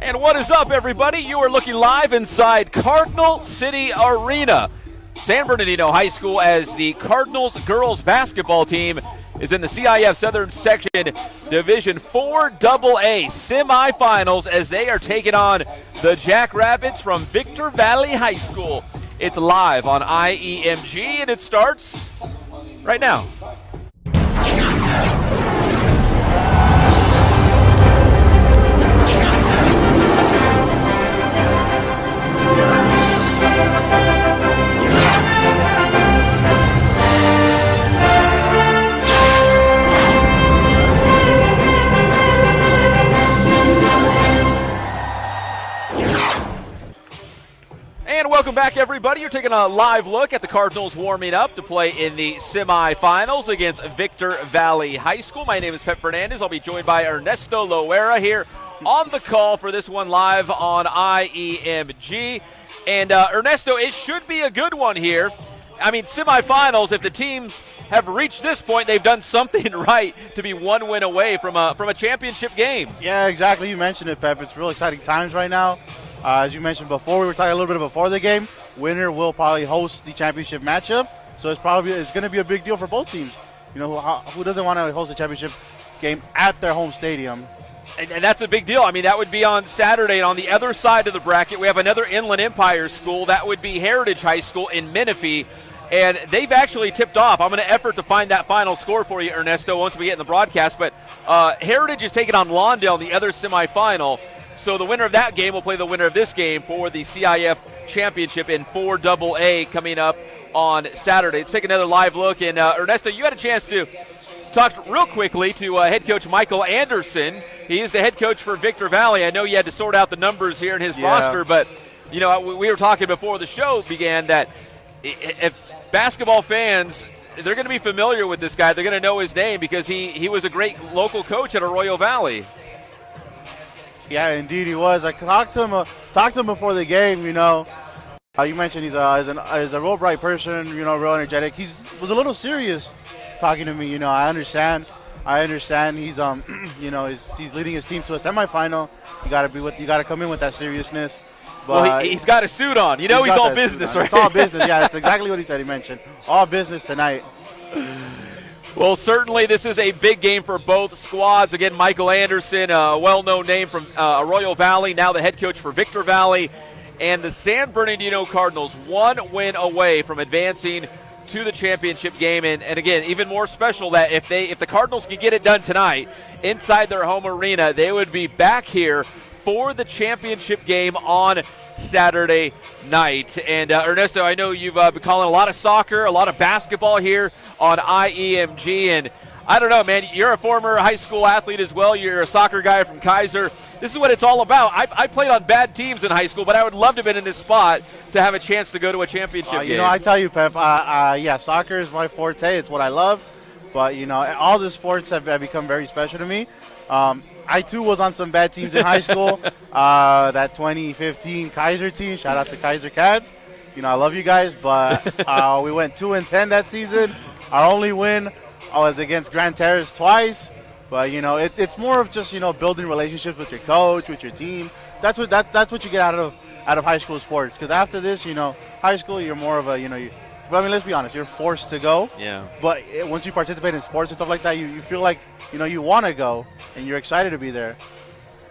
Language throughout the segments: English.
And what is up, everybody? You are looking live inside Cardinal City Arena. San Bernardino High School, as the Cardinals girls basketball team is in the CIF Southern Section Division 4 AA semifinals as they are taking on the Jackrabbits from Victor Valley High School. It's live on IEMG, and it starts right now. And welcome back, everybody. You're taking a live look at the Cardinals warming up to play in the semifinals against Victor Valley High School. My name is Pep Fernandez. I'll be joined by Ernesto Loera here on the call for this one live on IEMG. And Ernesto, it should be a good one here. I mean, semifinals, if the teams have reached this point, they've done something right to be one win away from a championship game. Yeah, exactly. You mentioned it, Pep. It's real exciting times right now. As you mentioned before, we were talking a little bit before the game. Winner will probably host the championship matchup, so it's going to be a big deal for both teams. You know, who doesn't want to host a championship game at their home stadium? And that's a big deal. I mean, that would be on Saturday. And on the other side of the bracket, we have another Inland Empire school. That would be Heritage High School in Menifee. And they've actually tipped off. I'm going to effort to find that final score for you, Ernesto, once we get in the broadcast. But Heritage is taking on Lawndale in the other semifinal. So the winner of that game will play the winner of this game for the CIF championship in 4 AA coming up on Saturday. Let's take another live look. And Ernesto, you had a chance to talk real quickly to head coach Michael Anderson. He is the head coach for Victor Valley. I know you had to sort out the numbers here in his roster, but you know, we were talking before the show began that if basketball fans, they're going to be familiar with this guy. They're going to know his name because he was a great local coach at Arroyo Valley. Yeah, indeed he was. I talked to him before the game. You know, you mentioned he's a real bright person. You know, real energetic. He was a little serious talking to me. You know, I understand. He's you know, he's leading his team to a semifinal. You got to come in with that seriousness. But well, he's got a suit on. You know, he's all business, right? It's all business. Yeah, that's exactly what he said. He mentioned all business tonight. Well, certainly this is a big game for both squads. Again, Michael Anderson, a well-known name from Arroyo Valley, now the head coach for Victor Valley. And the San Bernardino Cardinals, one win away from advancing to the championship game. And again, even more special that if the Cardinals can get it done tonight inside their home arena, they would be back here for the championship game on Saturday night. And Ernesto, I know you've been calling a lot of soccer, a lot of basketball here on IEMG, and I don't know, man, you're a former high school athlete as well. You're a soccer guy from Kaiser. This is what it's all about. I played on bad teams in high school, but I would love to have been in this spot to have a chance to go to a championship game. You know, I tell you, Pep, yeah, soccer is my forte. It's what I love. But, you know, all the sports have become very special to me. I, too, was on some bad teams in high school. That 2015 Kaiser team, shout out to Kaiser Cats. You know, I love you guys, but we went 2-10 that season. Our only win was against Grand Terrace twice. But, you know, it's more of just, you know, building relationships with your coach, with your team. That's what you get out of high school sports. Because after this, you know, high school, you're more of a, you know, but I mean, let's be honest, you're forced to go. Yeah. But once you participate in sports and stuff like that, you feel like, you know, you want to go and you're excited to be there.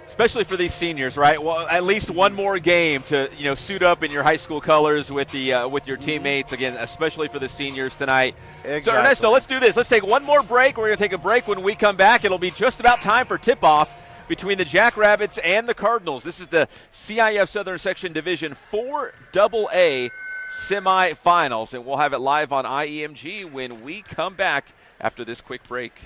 Especially for these seniors, right? Well, at least one more game to, you know, suit up in your high school colors with your teammates. Again, especially for the seniors tonight. Exactly. So, Ernesto, let's do this. Let's take one more break. We're going to take a break. When we come back, it'll be just about time for tip-off between the Jackrabbits and the Cardinals. This is the CIF Southern Section Division 4 AA semifinals, and we'll have it live on IEMG when we come back after this quick break.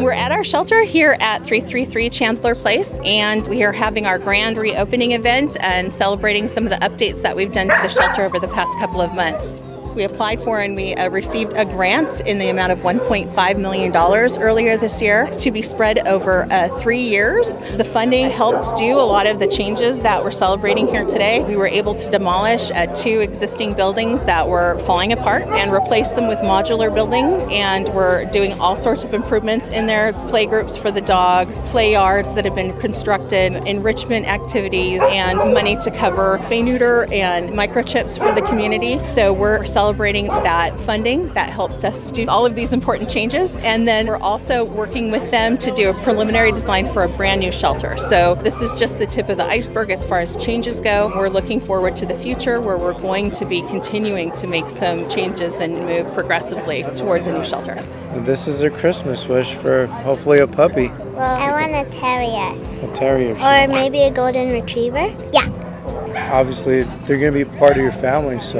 We're at our shelter here at 333 Chandler Place, and we are having our grand reopening event and celebrating some of the updates that we've done to the shelter over the past couple of months. we applied for and we received a grant in the amount of $1.5 million earlier this year to be spread over 3 years. The funding helped do a lot of the changes that we're celebrating here today. We were able to demolish 2 existing buildings that were falling apart and replace them with modular buildings, and we're doing all sorts of improvements in there, play groups for the dogs, play yards that have been constructed, enrichment activities, and money to cover spay neuter and microchips for the community. So we're celebrating that funding that helped us do all of these important changes, and then we're also working with them to do a preliminary design for a brand new shelter. So this is just the tip of the iceberg as far as changes go. We're looking forward to the future where we're going to be continuing to make some changes and move progressively towards a new shelter. This is a Christmas wish for hopefully a puppy. Well, I want a terrier. A terrier. Or maybe a golden retriever. Yeah. Obviously, they're going to be part of your family, so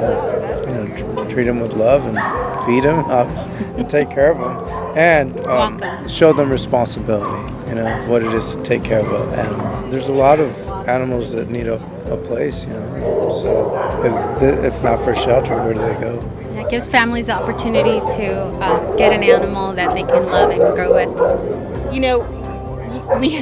treat them with love and feed them, and take care of them, and show them responsibility. What it is to take care of an animal. There's a lot of animals that need a place. So if not for shelter, where do they go? It gives families the opportunity to get an animal that they can love and grow with.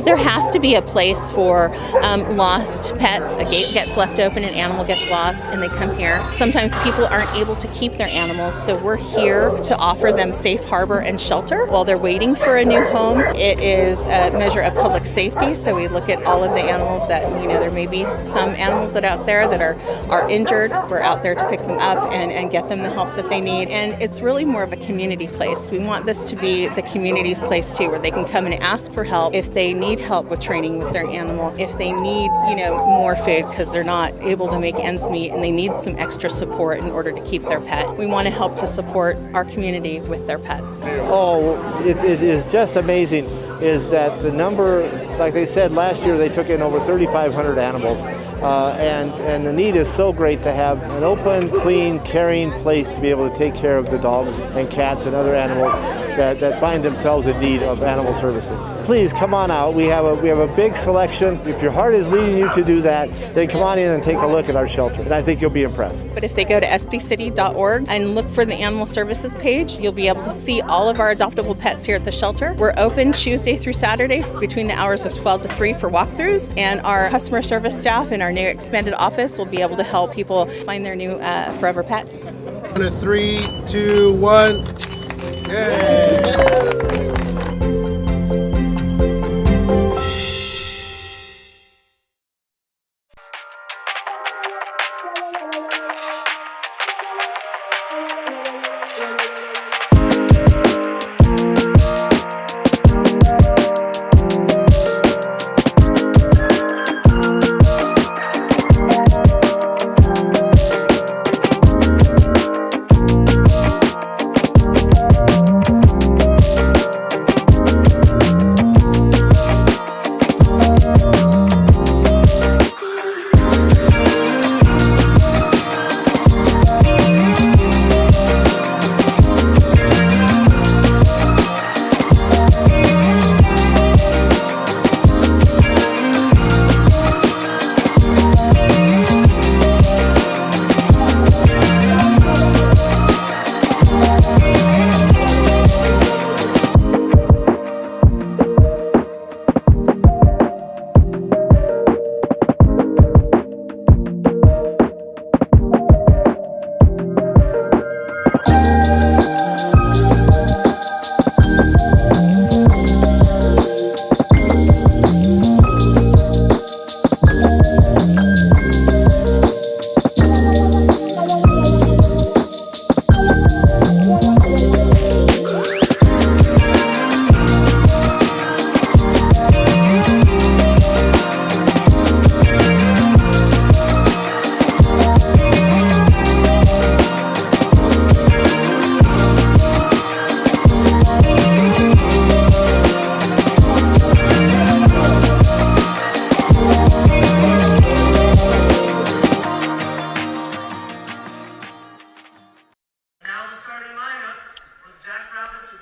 There has to be a place for lost pets. A gate gets left open, an animal gets lost, and they come here. Sometimes people aren't able to keep their animals, so we're here to offer them safe harbor and shelter while they're waiting for a new home. It is a measure of public safety, so we look at all of the animals that, there may be some animals that out there that are injured. We're out there to pick them up and get them the help that they need, and it's really more of a community place. We want this to be the community's place too, where they can come and ask for help if they need help with training with their animal, if they need, more food because they're not able to make ends meet and they need some extra support in order to keep their pet. We want to help to support our community with their pets. Oh, it is just amazing is that the number, like they said, last year they took in over 3,500 animals. And the need is so great to have an open, clean, caring place to be able to take care of the dogs and cats and other animals that find themselves in need of animal services. Please come on out. We have a big selection. If your heart is leading you to do that, then come on in and take a look at our shelter, and I think you'll be impressed. But if they go to sbcity.org and look for the animal services page, you'll be able to see all of our adoptable pets here at the shelter. We're open Tuesday through Saturday between the hours of 12 to 3 for walkthroughs, and our customer service staff in our new expanded office will be able to help people find their new forever pet. 3, 2, 1. Yay!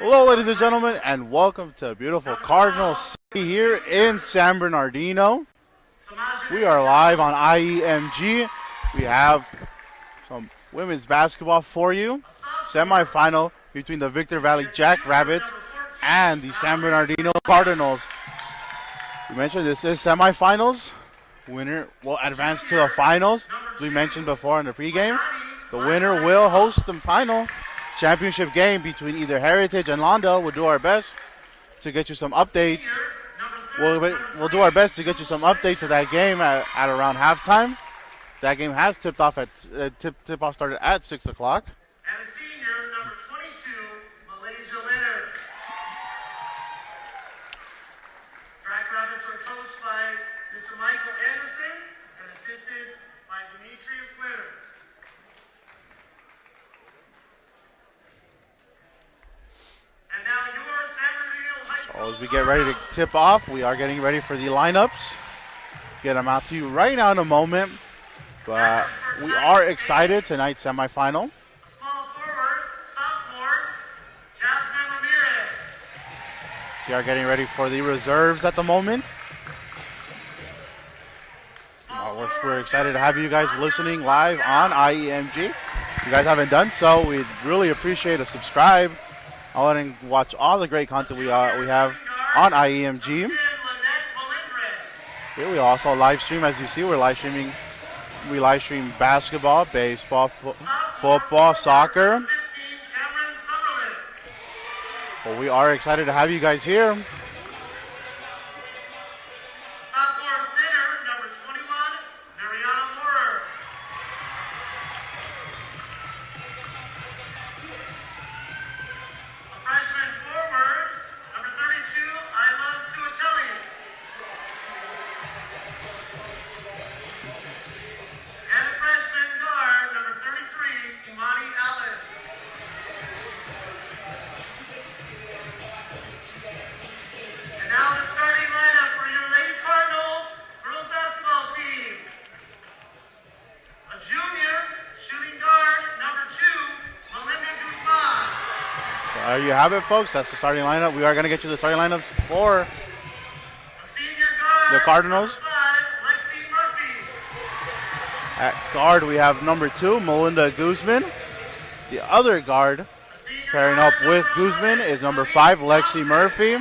Hello, ladies and gentlemen, and welcome to beautiful Cardinal City here in San Bernardino. We are live on IEMG. We have some women's basketball for you. Semifinal between the Victor Valley Jackrabbits and the San Bernardino Cardinals. We mentioned this is semifinals. Winner will advance to the finals. As we mentioned before in the pregame, the winner will host the final championship game between either Heritage and Londo. We'll do our best to get you some updates. We'll do our best to get you some updates of that game at around halftime. That game has tipped off at tip-off started at 6 o'clock. And a senior, number 22, Malaysia Leonard. Jackrabbits are coached by Mr. Michael Anderson and assisted by Demetrius Leonard. And now your San Bernardino High School. So as we get ready to tip off, we are getting ready for the lineups. Get them out to you right now in a moment. But we are excited tonight's semifinal. Small forward, sophomore, Jasmine Ramirez. We are getting ready for the reserves at the moment. We're excited to have you guys listening live on IEMG. If you guys haven't done so, we'd really appreciate a subscribe. I want to watch all the great content we have on IEMG. Here we also live stream, as you see, we're live streaming. We live stream basketball, baseball, football, soccer. Well, we are excited to have you guys here. Sophomore center, number 21, Mariana Moore. A freshman forward, number 32, I Love Suatelli. And a freshman guard, number 33, Imani Allen. And now the starting lineup for your Lady Cardinal girls basketball team. A junior shooting guard, number 2, Melinda Guzman. So there you have it, folks. That's the starting lineup. We are going to get you the starting lineups for A senior guard, the Cardinals. number 5, Lexi Murphy. At guard, we have number 2, Melinda Guzman. The other guard A senior pairing guard, up with number Guzman 11, is number Elise 5, Lexi Johnson. Murphy.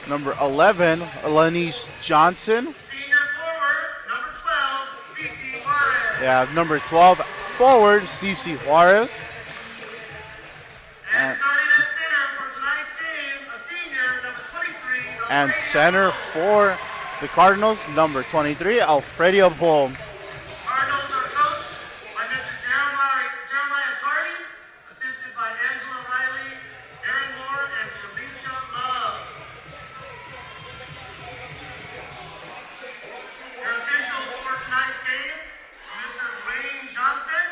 Number 11, Lanice Johnson. Senior forward, number 12, Cece Juarez. We have number 12, forward, Cece Juarez. And starting at center for tonight's game, a senior, number 23, And Alfredo center Bull. for the Cardinals, number 23, Alfredo Bull. Cardinals are coached by Mr. Jeremiah Tardy, assisted by Angela Riley, Aaron Moore, and Jaleisha Love. Your officials for tonight's game are Mr. Dwayne Johnson,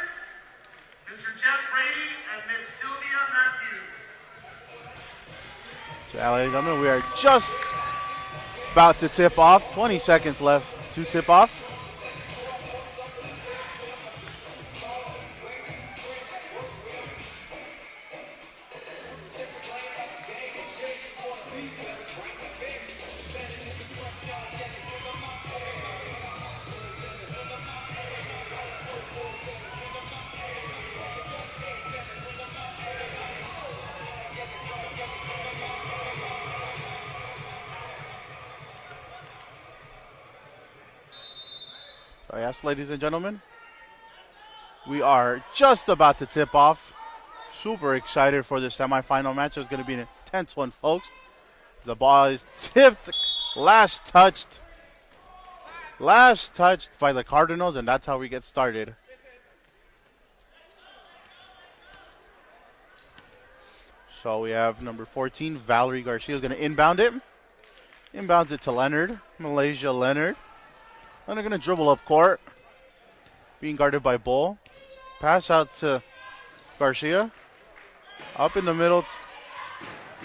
Mr. Jeff Brady, and Miss Sylvia Matthews. So, ladies and gentlemen, we are just about to tip off. 20 seconds left to tip off. Yes, ladies and gentlemen, we are just about to tip off. Super excited for this semifinal match. It's going to be an intense one, folks. The ball is tipped, last touched by the Cardinals, and that's how we get started. So we have number 14, Valerie Garcia, is going to inbound it. Inbounds it to Leonard, Malaysia Leonard. Leonard going to dribble up court, being guarded by Bull. Pass out to Garcia. Up in the middle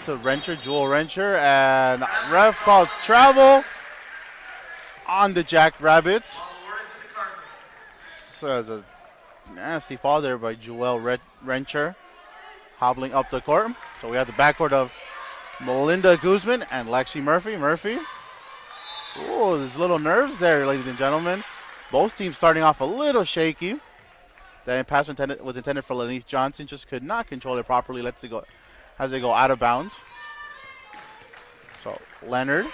to Rencher, Jewel Rencher, and ref calls travel on the Jackrabbits. All awarded to the Cardinals. So there's a nasty fall there by Jewel Rencher, hobbling up the court. So we have the backcourt of Melinda Guzman and Lexi Murphy. Oh, there's little nerves there, ladies and gentlemen. Both teams starting off a little shaky. That pass was intended for Lenise Johnson. Just could not control it properly. Lets it go. Has it go out of bounds. So Leonard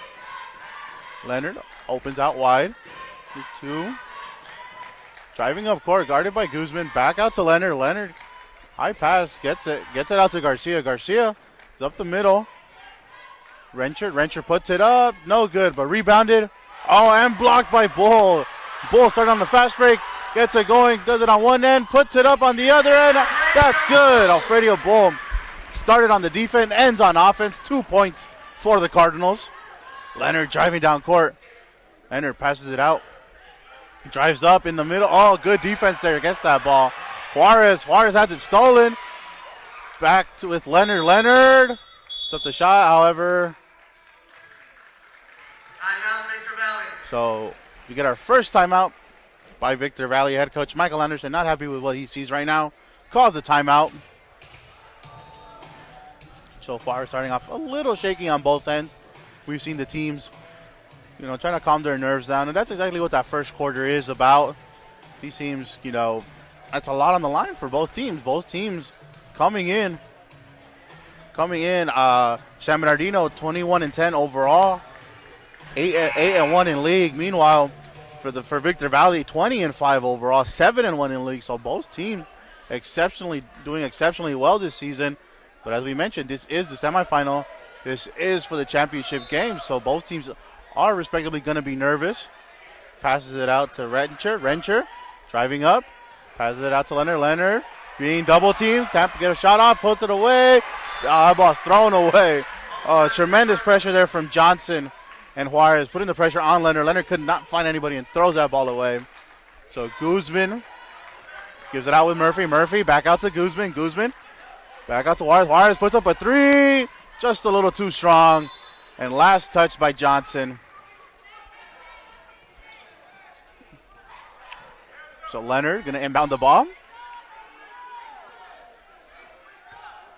opens out wide. 2. Driving up court, guarded by Guzman. Back out to Leonard. Leonard, high pass, gets it out to Garcia. Garcia is up the middle. Rencher puts it up. No good, but rebounded. Oh, and blocked by Bull. Bull started on the fast break. Gets it going, does it on one end, puts it up on the other end. That's good. Alfredo Bull started on the defense, ends on offense. 2 points for the Cardinals. Leonard driving down court. Leonard passes it out. Drives up in the middle. Oh, good defense there against that ball. Juarez has it stolen. With Leonard. Leonard took the shot, however. Timeout, Victor Valley. So we get our first timeout by Victor Valley. Head coach Michael Anderson not happy with what he sees right now. Calls the timeout. So far, starting off a little shaky on both ends. We've seen the teams, trying to calm their nerves down, and that's exactly what that first quarter is about. These teams, that's a lot on the line for both teams. Both teams coming in. San Bernardino 21-10 overall, 8-1 in league. Meanwhile, for Victor Valley 20-5 overall, 7-1 in league. So both teams doing exceptionally well this season. But as we mentioned, this is the semifinal. This is for the championship game. So both teams are respectively going to be nervous. Passes it out to Rencher driving up. Passes it out to Leonard. Leonard being double teamed. Can't get a shot off. Puts it away. That ball's thrown away. Tremendous pressure there from Johnson and Juarez. Putting the pressure on Leonard. Leonard could not find anybody and throws that ball away. So Guzman gives it out with Murphy. Murphy back out to Guzman. Guzman back out to Juarez. Juarez puts up a 3. Just a little too strong. And last touch by Johnson. So Leonard going to inbound the ball.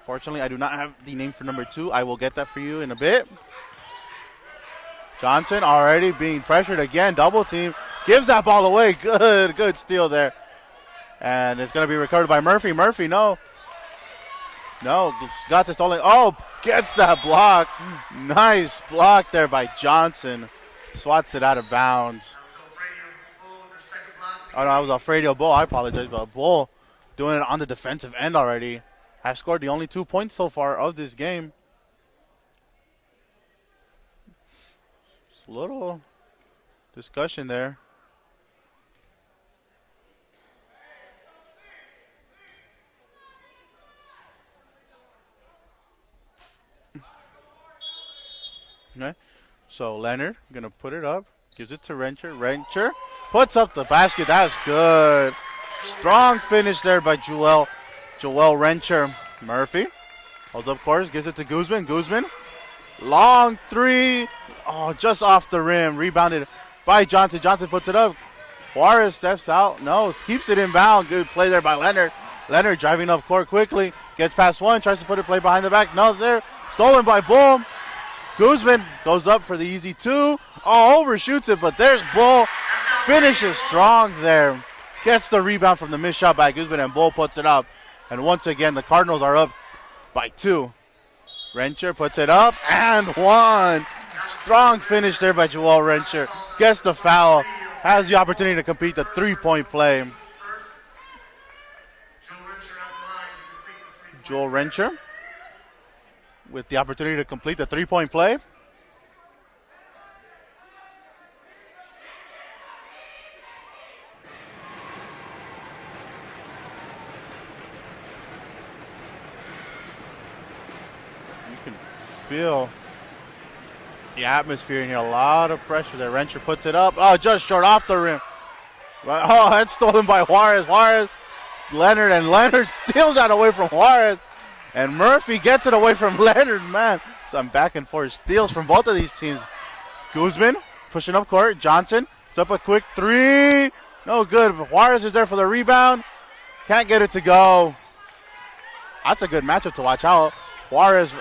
Fortunately, I do not have the name for number 2. I will get that for you in a bit. Johnson already being pressured again. Double team. Gives that ball away. Good steal there. And it's going to be recovered by Murphy. Murphy, no. Got it stolen. Oh, gets that block. Nice block there by Johnson. Swats it out of bounds. Oh, no, I was Alfredo Bull. I apologize, but Bull doing it on the defensive end already. Has scored the only 2 points so far of this game. Just a little discussion there. Okay, so Leonard gonna put it up, gives it to Rencher. Rencher puts up the basket. That's good. Strong finish there by Joel Rencher. Murphy holds up course, gives it to Guzman. Guzman, long 3. Oh, just off the rim. Rebounded by Johnson. Johnson puts it up. Juarez steps out. No, keeps it inbound. Good play there by Leonard. Leonard driving up court quickly. Gets past one. Tries to put it play behind the back. No, there. Stolen by Bull. Guzman goes up for the easy 2. Oh, overshoots it, but there's Bull. Finishes strong there. Gets the rebound from the missed shot by Guzman, and Bull puts it up. And once again, the Cardinals are up by 2. Rencher puts it up and 1. Strong finish there by Joel Rencher. Gets the foul. Has the opportunity to complete the 3-point play. Joel Rencher with the opportunity to complete the 3-point play. You can feel the atmosphere in here. A lot of pressure there. Rencher puts it up. Oh, just short off the rim. Oh, that's stolen by Juarez. Juarez, Leonard steals that away from Juarez. And Murphy gets it away from Leonard, man. Some back and forth steals from both of these teams. Guzman pushing up court. Johnson puts up a quick 3. No good. Juarez is there for the rebound. Can't get it to go. That's a good matchup to watch out. Juarez,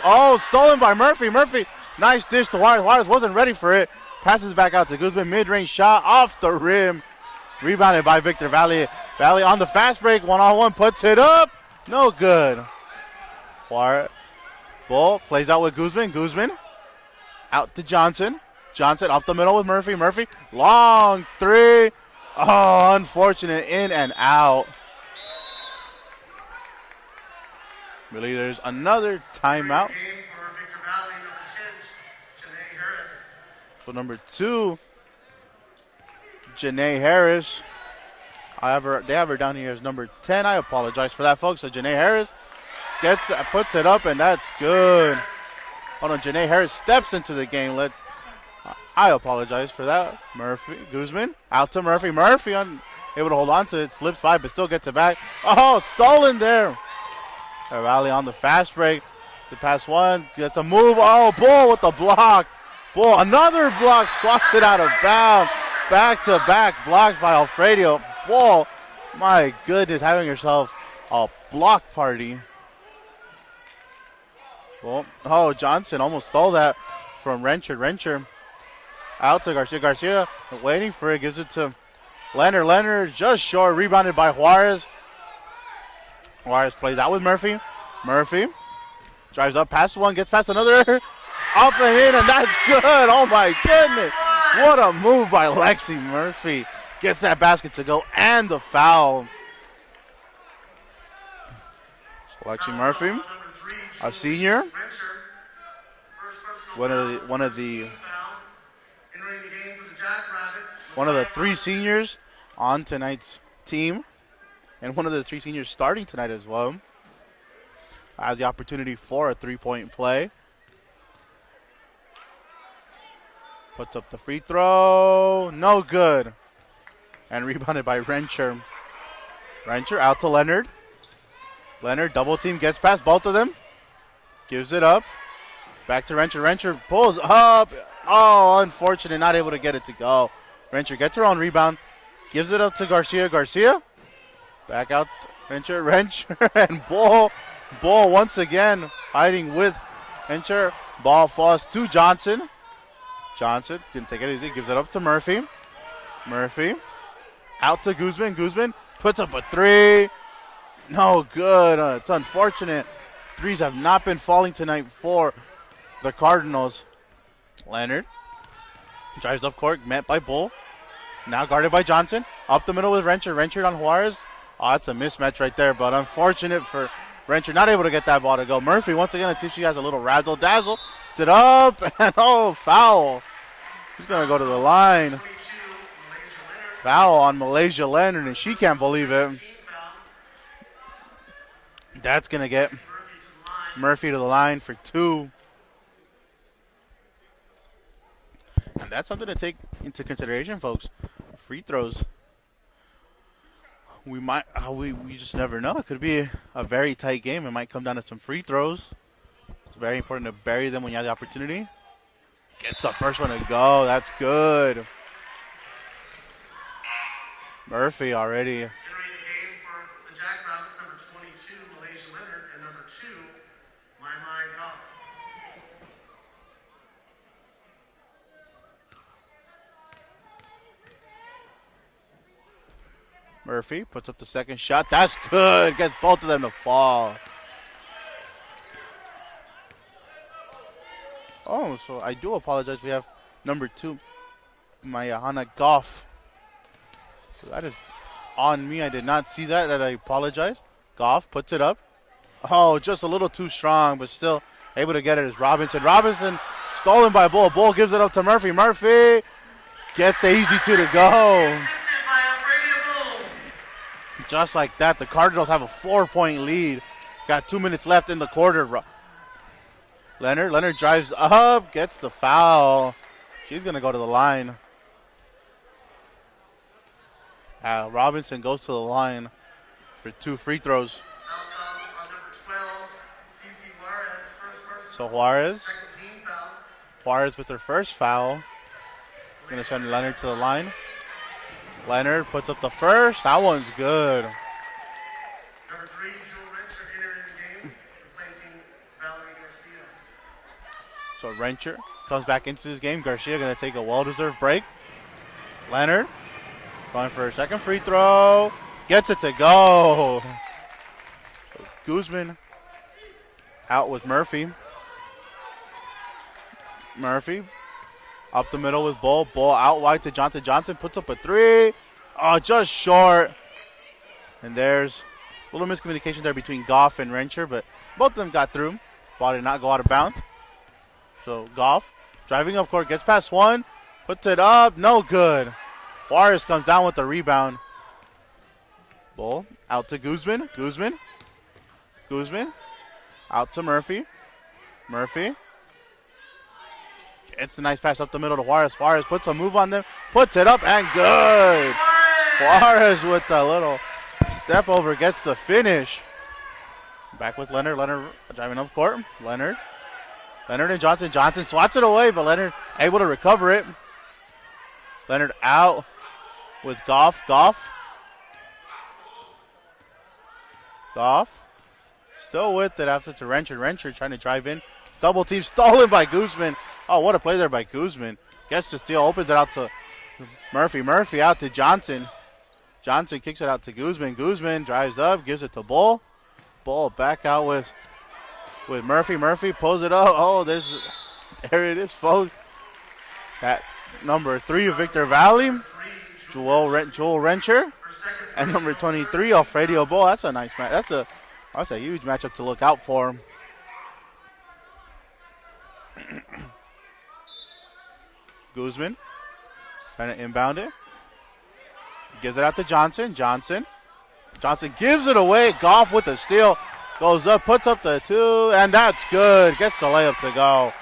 stolen by Murphy. Murphy, nice dish to Juarez. Juarez wasn't ready for it. Passes back out to Guzman. Mid-range shot off the rim. Rebounded by Victor Valley. Valley on the fast break. One-on-one. Puts it up. No good. Bull plays out with Guzman. Guzman out to Johnson. Johnson up the middle with Murphy. Murphy, long three. Oh, unfortunate, in and out. Really, there's another timeout. Game for Victor Valley, number 10, Janae Harris. So number 2, Janae Harris. They have her down here as number 10. I apologize for that, folks. So Janae Harris puts it up, and that's good. Hold on, Janae Harris steps into the game. I apologize for that. Guzman out to Murphy. Murphy able to hold on to it, slips by, but still gets it back. Oh, stolen there. Valley on the fast break. To pass one, gets a move. Oh, Bull with the block. Bull, another block, swats it out of bounds. Back-to-back blocks by Alfredo. Bull, my goodness, having yourself a block party. Well, oh, Johnson almost stole that from Rencher. Rencher out to Garcia. Garcia waiting for it, gives it to Leonard. Leonard just short, rebounded by Juarez. Juarez plays out with Murphy. Murphy drives up past one, gets past another. Up and in, and that's good. Oh, my goodness. What a move by Lexi Murphy. Gets that basket to go and the foul. So Lexi Murphy, a senior. One of the 3 seniors on tonight's team, and one of the 3 seniors starting tonight as well. Has the opportunity for a 3-point play. Puts up the free throw, no good. And rebounded by Rencher. Rencher out to Leonard. Leonard double team, gets past both of them. Gives it up. Back to Rencher. Rencher pulls up. Oh, unfortunate, not able to get it to go. Rencher gets her own rebound. Gives it up to Garcia. Garcia. Back out. Rencher. Rencher and Bull. Bull once again hiding with Rencher. Ball falls to Johnson. Johnson didn't take it easy. Gives it up to Murphy. Murphy. Out to Guzman. Guzman puts up a 3. No good. It's unfortunate. Threes have not been falling tonight for the Cardinals. Leonard drives up court, met by Bull. Now guarded by Johnson. Up the middle with Rencher. Rencher on Juarez. Oh, that's a mismatch right there, but unfortunate for Rencher. Not able to get that ball to go. Murphy, once again, let's see if she has a little razzle-dazzle. It up, and oh, foul. She's going to go to the line. Foul on Malaysia Leonard, and she can't believe it. That's going to get Murphy to the line for 2. And that's something to take into consideration, folks. Free throws. We just never know. It could be a very tight game. It might come down to some free throws. It's very important to bury them when you have the opportunity. Gets the first one to go. That's good. Murphy already. Entering the game for the Jackrabbits, number 22, Malaysia Leonard, and number 2, Mai Goff. Murphy puts up the second shot. That's good. Gets both of them to fall. Oh, so I do apologize. We have number 2, Mayahana Goff. So that is on me. I did not see that. I apologize. Goff puts it up. Oh, just a little too strong, but still able to get it is Robinson. Robinson stolen by Bull. Bull gives it up to Murphy. Murphy gets the easy 2 to go. Just like that, the Cardinals have a 4-point lead. Got 2 minutes left in the quarter. Leonard drives up, gets the foul. She's going to go to the line. Robinson goes to the line for 2 free throws. So Juarez with her first foul. Going to send Leonard to the line. Leonard puts up the first. That one's good. Number 3, Jewel Rencher entering the game, replacing Valerie Garcia. So Rencher comes back into this game. Garcia going to take a well-deserved break. Leonard Going for a second free throw. Gets it to go. Guzman out with Murphy. Murphy up the middle with Bull. Bull out wide to Johnson. Johnson puts up a three. Oh, just short. And there's a little miscommunication there between Goff and Rencher, but both of them got through. Ball did not go out of bounds. So Goff driving up court, gets past one, puts it up, no good. Juarez comes down with the rebound. Bull out to Guzman. Guzman out to Murphy. Murphy gets a nice pass up the middle to Juarez. Juarez puts a move on them, puts it up, and good. Juarez with a little step over, gets the finish. Back with Leonard. Leonard driving up court. Leonard and Johnson. Johnson swats it away, but Leonard able to recover it. Leonard out with Goff. Goff still with it after to Rencher. Rencher trying to drive in. Double team stolen by Guzman. Oh, what a play there by Guzman. Gets the steal, opens it out to Murphy. Murphy out to Johnson. Johnson kicks it out to Guzman. Guzman drives up, gives it to Bull. Bull back out with Murphy. Murphy pulls it up. Oh, there it is, folks. That number 3 of Victor Valley, Joel Rencher, and number 23, Alfredo Bull. That's a nice match. That's a huge matchup to look out for. Guzman trying to inbound it. Gives it out to Johnson. Johnson gives it away. Goff with the steal. Goes up, puts up the 2, and that's good. Gets the layup to go.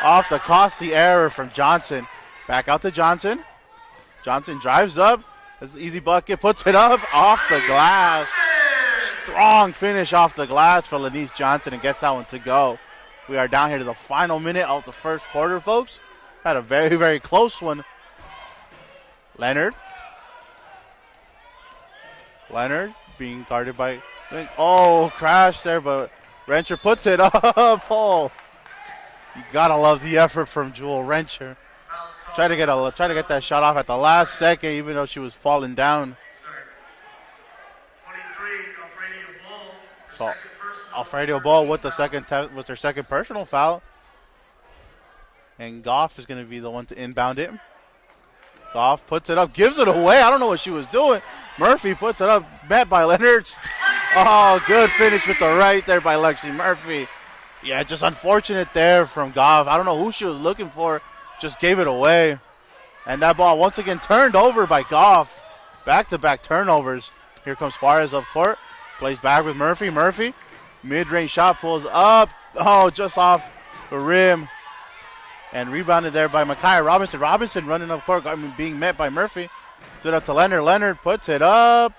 Off the costly error from Johnson. Back out to Johnson. Johnson drives up. That's an easy bucket. Puts it up off the glass. Strong finish off the glass for Lanice Johnson, and gets that one to go. We are down here to the final minute of the first quarter, folks. Had a very, very close one. Leonard being guarded by, crash there, but Rencher puts it up. Oh, you gotta love the effort from Jewel Rencher. Try to get that shot off at the last second, even though she was falling down. 23, Alfredo Bull. So Alfredo Bull with their second personal foul, and Goff is going to be the one to inbound it. Goff puts it up, gives it away. I don't know what she was doing. Murphy puts it up, met by Leonard. Oh, good finish with the right there by Lexi Murphy. Yeah, just unfortunate there from Goff. I don't know who she was looking for. Just gave it away. And that ball once again turned over by Goff. Back-to-back turnovers. Here comes Juarez up court. Plays back with Murphy. Murphy, mid-range shot, pulls up. Oh, just off the rim. And rebounded there by Micaiah Robinson. Robinson running up court, being met by Murphy. Stood up to Leonard. Leonard puts it up.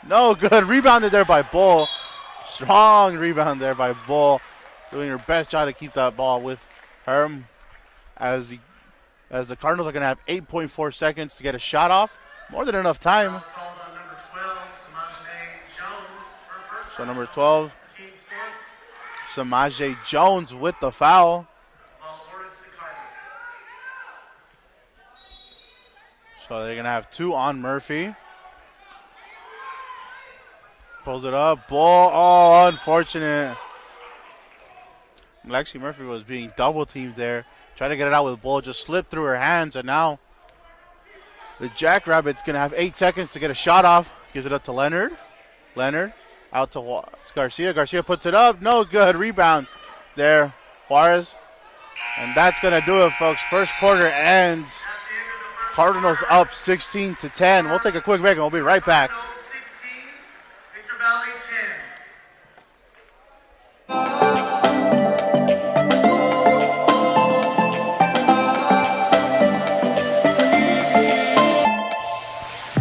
No good. Rebounded there by Bull. Strong rebound there by Bull. Doing her best job to keep that ball with her. As the Cardinals are going to have 8.4 seconds to get a shot off. More than enough time. Foul's called on number 12, Samaje Jones. Her first So number personal 12, team sport. Samaje Jones with the foul. Ball awarded to the Cardinals. So they're going to have 2 on Murphy. Pulls it up. Ball. Oh, unfortunate. Lexi Murphy was being double teamed there. Tried to get it out with Bull. Just slipped through her hands. And now the Jackrabbits going to have 8 seconds to get a shot off. Gives it up to Leonard. Leonard out to Garcia. Garcia puts it up. No good. Rebound there. Juarez. And that's going to do it, folks. First quarter ends. That's the end of the first Cardinals quarter. up 16-10. We'll take a quick break and we'll be right back. Cardinals 16, Victor Valley 10.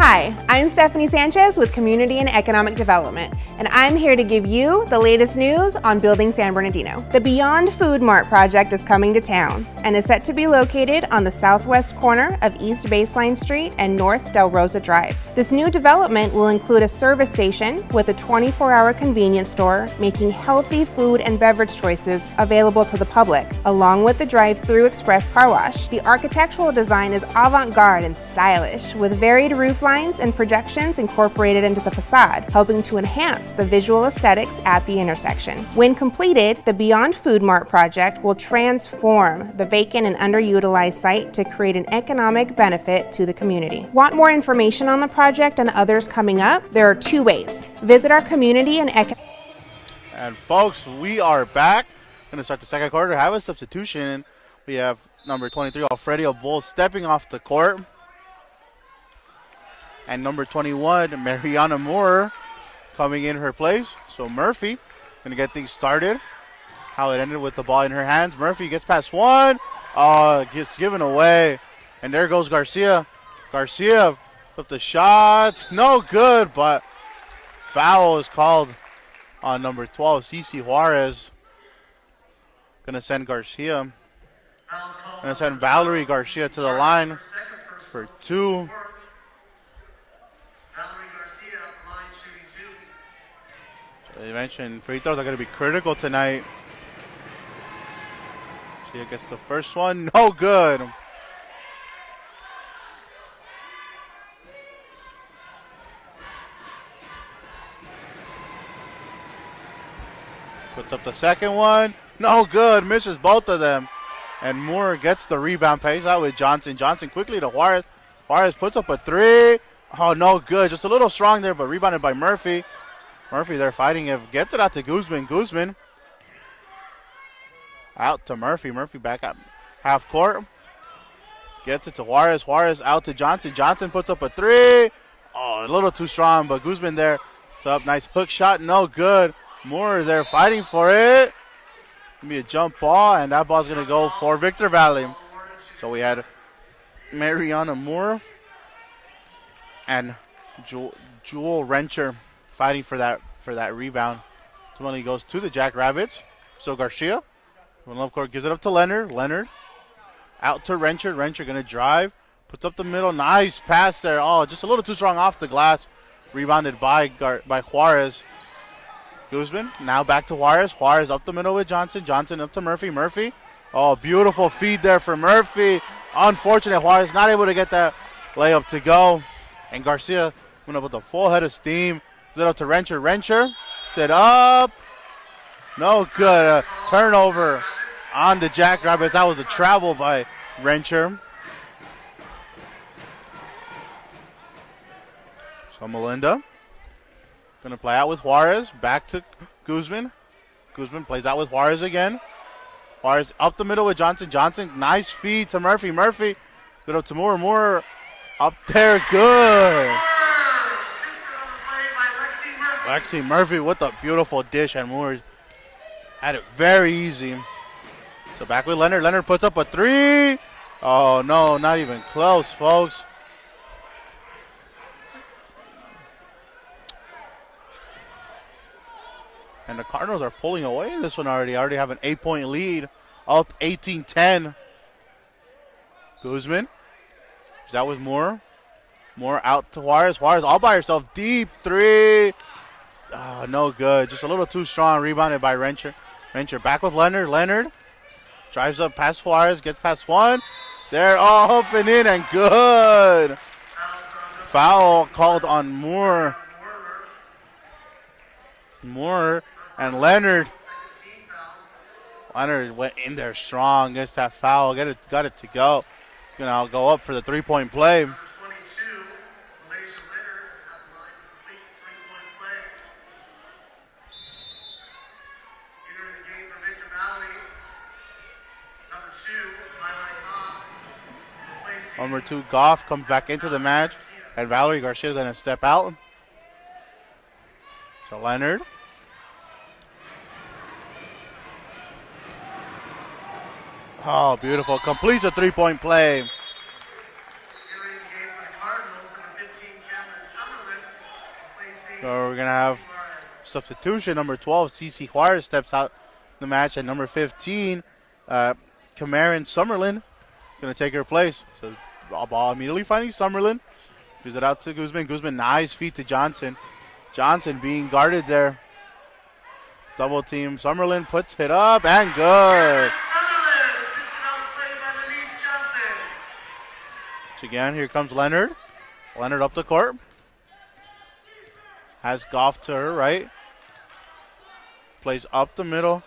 Hi, I'm Stephanie Sanchez with Community and Economic Development, and I'm here to give you the latest news on building San Bernardino. The Beyond Food Mart project is coming to town and is set to be located on the southwest corner of East Baseline Street and North Del Rosa Drive. This new development will include a service station with a 24-hour convenience store, making healthy food and beverage choices available to the public, along with the drive-through express car wash. The architectural design is avant-garde and stylish, with varied roof lines and projections incorporated into the facade, helping to enhance the visual aesthetics at the intersection. When completed, the Beyond Food Mart project will transform the vacant and underutilized site to create an economic benefit to the community. Want more information on the project and others coming up? There are two ways. Visit our Community and And folks, we are back. Going to start the second quarter. Have a substitution. We have number 23, Alfredo Bull, stepping off the court. And number 21, Mariana Moore, coming in her place. So Murphy going to get things started. How it ended with the ball in her hands. Murphy gets past one. Gets given away. And there goes Garcia. Garcia with the shot. No good, but foul is called on number 12, Cece Juarez. Going to send Garcia. Going to send Valerie Garcia to the line for two. They mentioned free throws are going to be critical tonight. She gets the first one. No good. Puts up the second one. No good. Misses both of them. And Moore gets the rebound. Pays out with Johnson. Johnson quickly to Juarez. Juarez puts up a three. Oh, no good. Just a little strong there, but rebounded by Murphy. Murphy there fighting it. Gets it out to Guzman. Guzman out to Murphy. Murphy back up half court. Gets it to Juarez. Juarez out to Johnson. Johnson puts up a three. Oh, a little too strong, but Guzman there. It's up. Nice hook shot. No good. Moore is there fighting for it. Gonna be a jump ball, and that ball's going to go for Victor Valley. So we had Mariana Moore and Jewel Rencher fighting for that rebound. Ultimately goes to the Jackrabbits. So Garcia, from left court, gives it up to Leonard. Leonard out to Rencher. Rencher going to drive, puts up the middle. Nice pass there. Oh, just a little too strong off the glass. Rebounded by Juarez. Guzman now back to Juarez. Juarez up the middle with Johnson. Johnson up to Murphy. Murphy. Oh, beautiful feed there for Murphy. Unfortunate, Juarez not able to get that layup to go. And Garcia went up with a full head of steam. It up to Rencher. Rencher set up. No good. Turnover on the Jackrabbits. That was a travel by Rencher. So Melinda going to play out with Juarez. Back to Guzman. Guzman plays out with Juarez again. Juarez up the middle with Johnson. Johnson, nice feed to Murphy. Murphy, good up to Moore. Moore up there, good. Lexi Murphy with a beautiful dish, and Moore had it very easy. So back with Leonard. Leonard puts up a three. Oh, no, not even close, folks. And the Cardinals are pulling away in this one already. Already have an 8-point lead, up 18-10. Guzman. That was Moore. Moore out to Juarez. Juarez all by herself. Deep three. Oh, no good. Just a little too strong. Rebounded by Rencher. Rencher back with Leonard. Leonard drives up past Juarez. Gets past one. They're all open in and good. Foul called on Moore. Moore and Leonard. Leonard went in there strong. Gets that foul. Got it to go. Gonna go up for the three-point play. Number 2, Goff comes back into the match, and Valerie Garcia is going to step out. So Leonard. Oh, beautiful. Completes a three-point play. Entering the game for the Cardinals, number 15, Cameron Sutton. So we're going to have substitution. Number 12, CC Juarez steps out the match. And number 15, Cameron Summerlin, going to take her place. So ball immediately finding Summerlin. Gives it out to Guzman. Guzman, nice feed to Johnson. Johnson being guarded there. It's double team. Summerlin puts it up and good. Sutherland, assisted on the play by Lenise Johnson. So again, here comes Leonard. Leonard up the court. Has Goff to her right. Plays up the middle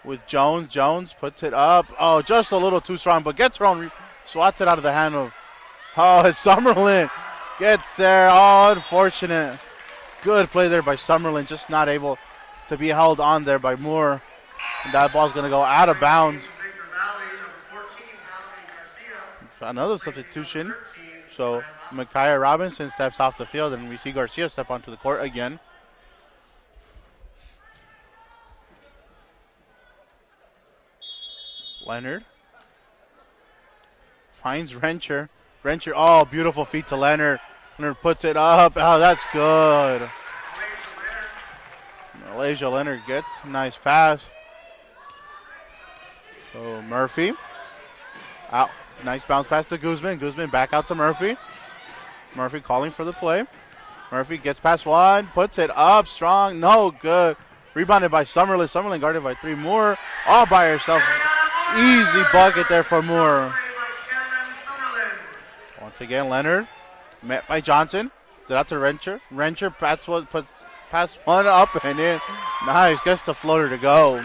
with Jones. Jones puts it up. Oh, just a little too strong, but gets her own. Swats it out of the hand of. Oh, it's Summerlin. Gets there. Oh, unfortunate. Good play there by Summerlin. Just not able to be held on there by Moore. And that ball's going to go out of bounds. Victor Valley, number 14, Valerie Garcia. Another substitution. So Micaiah Robinson steps off the field, and we see Garcia step onto the court again. Leonard finds Rencher. Rencher, oh, beautiful feet to Leonard. Leonard puts it up. Oh, that's good. Malaysia Leonard gets a nice pass. So Murphy out. Nice bounce pass to Guzman. Guzman back out to Murphy. Murphy calling for the play. Murphy gets past one, puts it up strong. No good. Rebounded by Summerlin. Summerlin guarded by 3 Moore. All by herself. Easy bucket there for Moore. Once again, Leonard met by Johnson. It out to Rencher. Rencher puts one up and in. Nice. Gets the floater to go.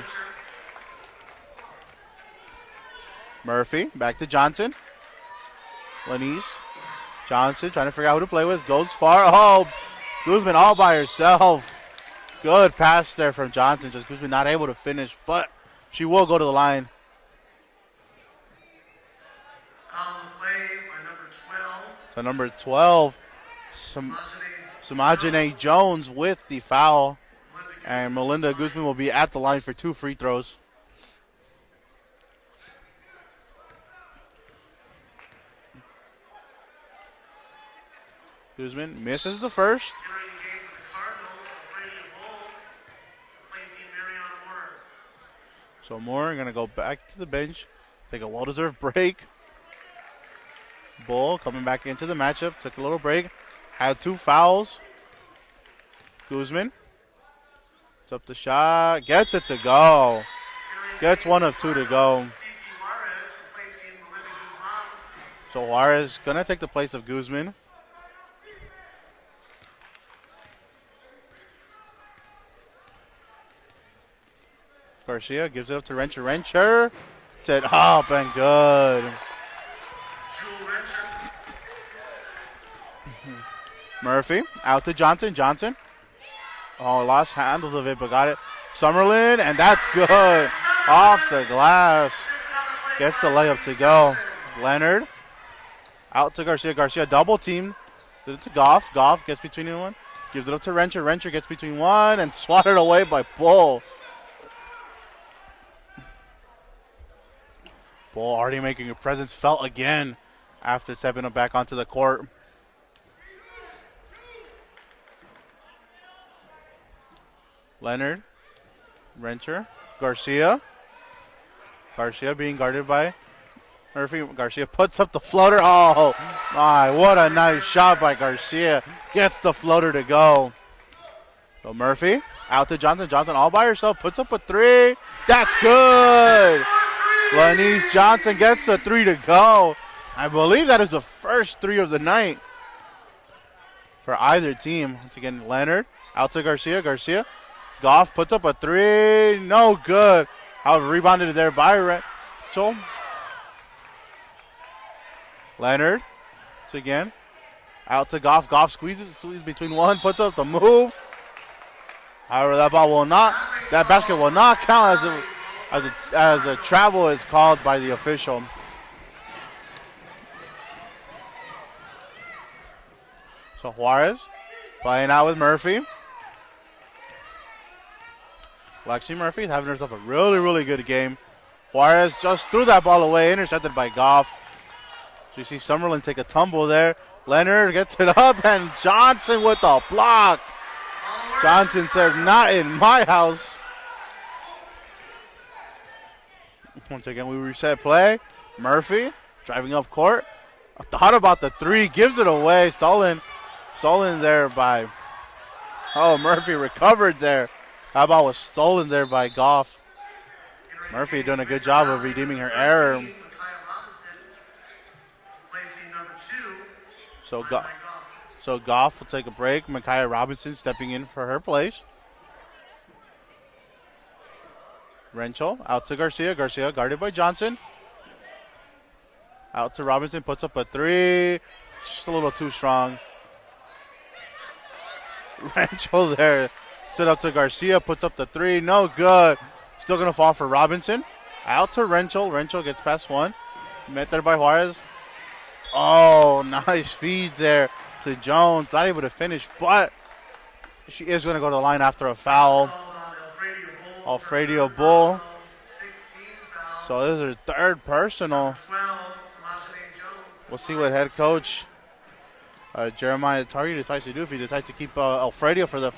Murphy back to Johnson. Lenise. Johnson trying to figure out who to play with. Goes far. Oh, Guzman all by herself. Good pass there from Johnson. Just Guzman not able to finish, but she will go to the line. On the play by number 12. So number 12, Samajane Jones with the foul. And Melinda Guzman will be at the line for 2 free throws. Guzman misses the first. Entering the game for the Cardinals, Brady Bull, replacing Mariana Moore. So Moore going to go back to the bench, take a well-deserved break. Bull coming back into the matchup, took a little break, had 2 fouls. Guzman, it's up the shot, gets it to go. Gets 1 of 2 to go. CC Juarez replacing Melinda Guzman. So Juarez going to take the place of Guzman. Garcia gives it up to Rencher. Rencher to it up and good. Jewel Rencher. Murphy out to Johnson. Johnson. Oh, lost handle of it, but got it. Summerlin, and that's good. Off the glass. Gets the layup to go. Leonard out to Garcia. Garcia double team. Did it to Goff. Goff gets between one. Gives it up to Rencher. Rencher gets between one and swatted away by Bull. Bull already making a presence felt again after stepping up back onto the court. Leonard, Rencher, Garcia. Garcia being guarded by Murphy. Garcia puts up the floater. Oh, my, what a nice shot by Garcia. Gets the floater to go. So Murphy out to Johnson. Johnson all by herself. Puts up a 3. That's good. Lenise Johnson gets a 3 to go. I believe that is the first 3 of the night for either team. Once again, Leonard out to Garcia. Garcia. Goff puts up a 3. No good. However, rebounded there by Rachel. Leonard. Once again. Out to Goff. Goff squeezes between one. Puts up the move. However, that basket will not count as a travel is called by the official. So Juarez playing out with Murphy. Lexi Murphy is having herself a really, really good game. Juarez just threw that ball away, intercepted by Goff. So you see Summerlin take a tumble there. Leonard gets it up, and Johnson with the block. Johnson says, not in my house. Once again, we reset play. Murphy driving up court. Thought about the three, gives it away. Stolen there by, Murphy recovered there. How about was stolen there by Goff? Murphy doing a good job of redeeming her error. So Goff will take a break. Micaiah Robinson stepping in for her place. Renchel out to Garcia. Garcia guarded by Johnson. Out to Robinson, puts up a three. Just a little too strong. Renchel there. Stood up to Garcia, puts up the three. No good. Still going to fall for Robinson. Out to Renchel. Renchel gets past one. Met there by Juarez. Oh, nice feed there to Jones. Not able to finish, but she is going to go to the line after a foul. Alfredo Bull. So this is her third personal. We'll see what head coach Jeremiah Tardy decides to do. If he decides to keep Alfredo for the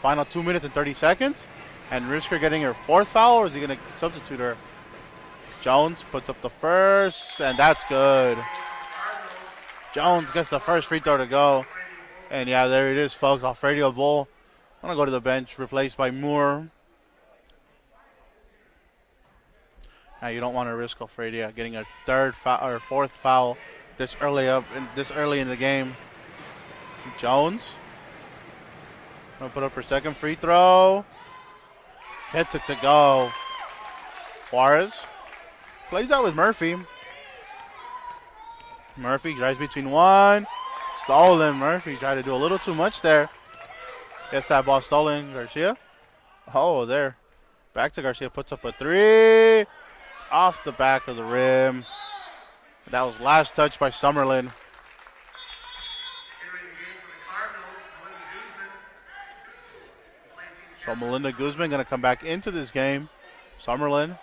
final 2 minutes and 30 seconds and risk her getting her fourth foul, or is he going to substitute her? Jones puts up the first, and that's good. Jones gets the first free throw to go. And yeah, there it is, folks. Alfredo Bull going to go to the bench, replaced by Moore. Now you don't want to risk Alfredo getting a third foul or fourth foul this early in the game. Jones going to put up her second free throw. Hits it to go. Juarez plays out with Murphy. Murphy drives between one. Stolen. Murphy tried to do a little too much there. Gets that ball stolen. Garcia. Oh, there. Back to Garcia. Puts up a three. Off the back of the rim. That was last touch by Summerlin. So Melinda Guzman going to come back into this game. Summerlin.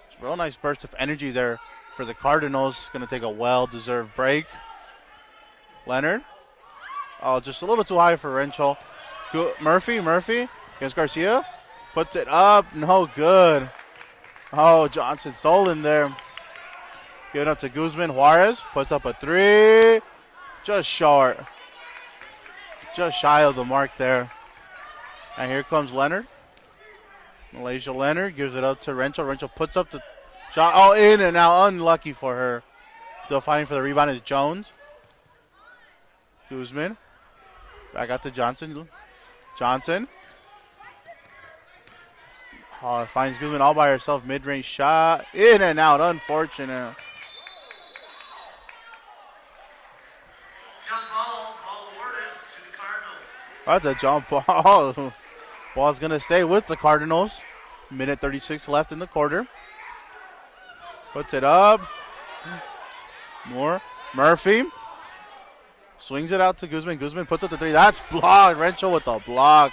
It's a real nice burst of energy there for the Cardinals. Going to take a well-deserved break. Leonard. Oh, just a little too high for Renchel. Murphy against Garcia. Puts it up. No good. Oh, Johnson stolen there. Give it up to Guzman. Juarez puts up a three. Just short. Just shy of the mark there. And here comes Leonard. Malaysia Leonard gives it up to Renchel. Renchel puts up the shot. Oh, in and out. Unlucky for her. Still fighting for the rebound is Jones. Guzman. Back out to Johnson. Johnson. Oh, finds Guzman all by herself. Mid-range shot. In and out. Unfortunate. Jump ball awarded to the Cardinals. That's a jump ball. Ball's going to stay with the Cardinals. Minute 36 left in the quarter. Puts it up. More. Murphy. Swings it out to Guzman. Guzman puts up the three. That's blocked. Renchel with the block.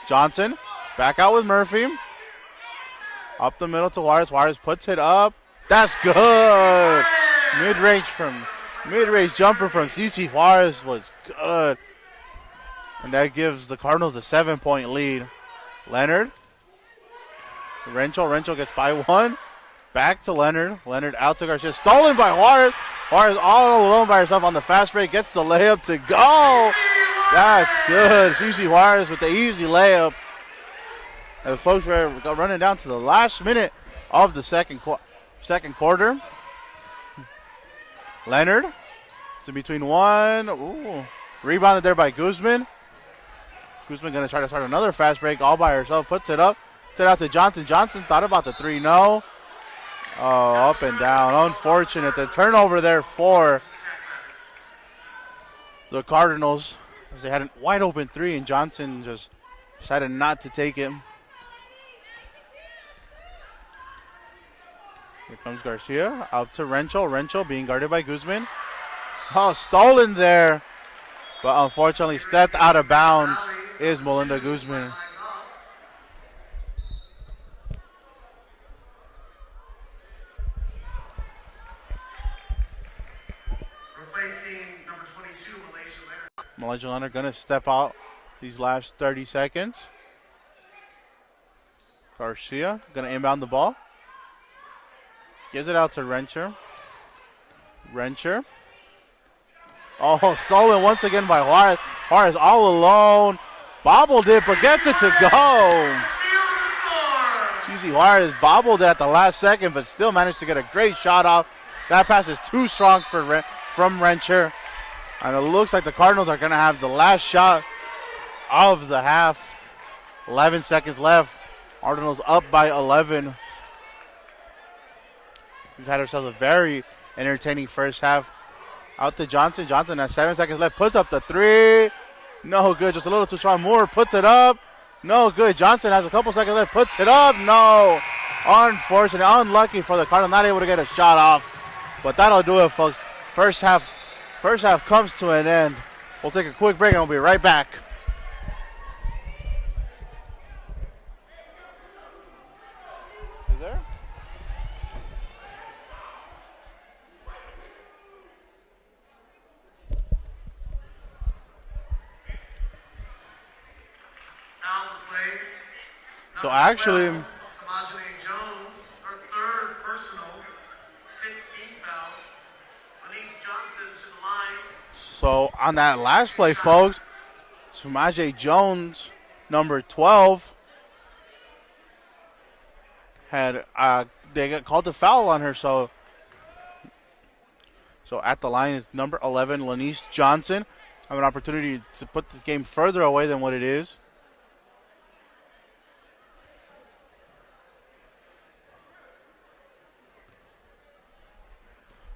Johnson. Back out with Murphy. Up the middle to Juarez. Juarez puts it up. That's good. Mid-range jumper from CC Juarez was good. And that gives the Cardinals a 7-point lead. Leonard. Renchel gets by one. Back to Leonard. Leonard out to Garcia. Stolen by Juarez. Juarez all alone by herself on the fast break. Gets the layup to go. That's good. CC Juarez with the easy layup. And folks, we're running down to the last minute of the second quarter. Leonard. It's in between one. Ooh. Rebounded there by Guzman. Guzman going to try to start another fast break all by herself. Puts it up. Puts it out to Johnson. Johnson thought about the three. No. Oh, up and down. Unfortunate. The turnover there for the Cardinals. As they had a wide open three, and Johnson just decided not to take it. Here comes Garcia. Out to Renchel. Renchel being guarded by Guzman. Oh, stolen there. But unfortunately stepped out of bounds is Melinda Guzman. Replacing number 22, Malaysia Leonard. Malaysia Leonard going to step out these last 30 seconds. Garcia going to inbound the ball. Gives it out to Rencher. Rencher. Oh, stolen once again by Juarez. Juarez all alone. Bobbled it, but gets it to go. Cheesy Juarez bobbled it at the last second, but still managed to get a great shot off. That pass is too strong from Rencher. And it looks like the Cardinals are going to have the last shot of the half. 11 seconds left. Cardinals up by 11. We've had ourselves a very entertaining first half. Out to Johnson. Johnson has 7 seconds left. Puts up the three. No good. Just a little too strong. Moore puts it up. No good. Johnson has a couple seconds left. Puts it up. No. Unfortunate. Unlucky for the Cardinals. Not able to get a shot off. But that'll do it, folks. First half comes to an end. We'll take a quick break and we'll be right back. Is there? Now the play. So actually, Samajane Jones, her third personal, 16th foul. Denise Johnson to the line. so on that last play, folks, Sumaje Jones, number 12, had they got called a foul on her. So at the line is number 11, Lanice Johnson. Have an opportunity to put this game further away than what it is.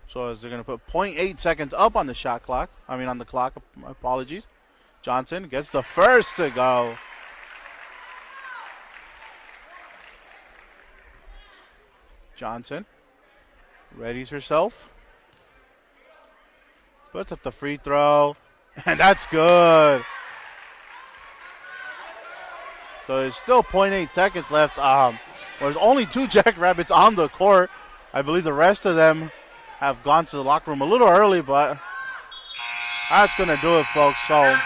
So as they're going to put 0.8 seconds up on the shot clock. On the clock, apologies. Johnson gets the first to go. Johnson readies herself. Puts up the free throw. And that's good. So there's still 0.8 seconds left. There's only 2 Jackrabbits on the court. I believe the rest of them have gone to the locker room a little early, but that's going to do it, folks. So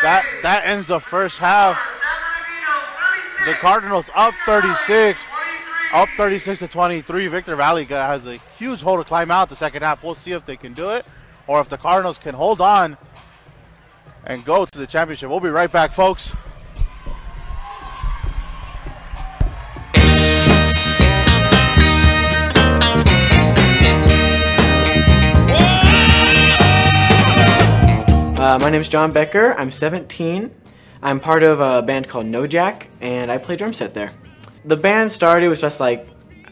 that ends the first half. The Cardinals up 36. Up 36 to 23. Victor Valley has a huge hole to climb out the second half. We'll see if they can do it or if the Cardinals can hold on and go to the championship. We'll be right back, folks. My name is John Becker. I'm 17. I'm part of a band called No Jack, and I play drum set there. The band started with just like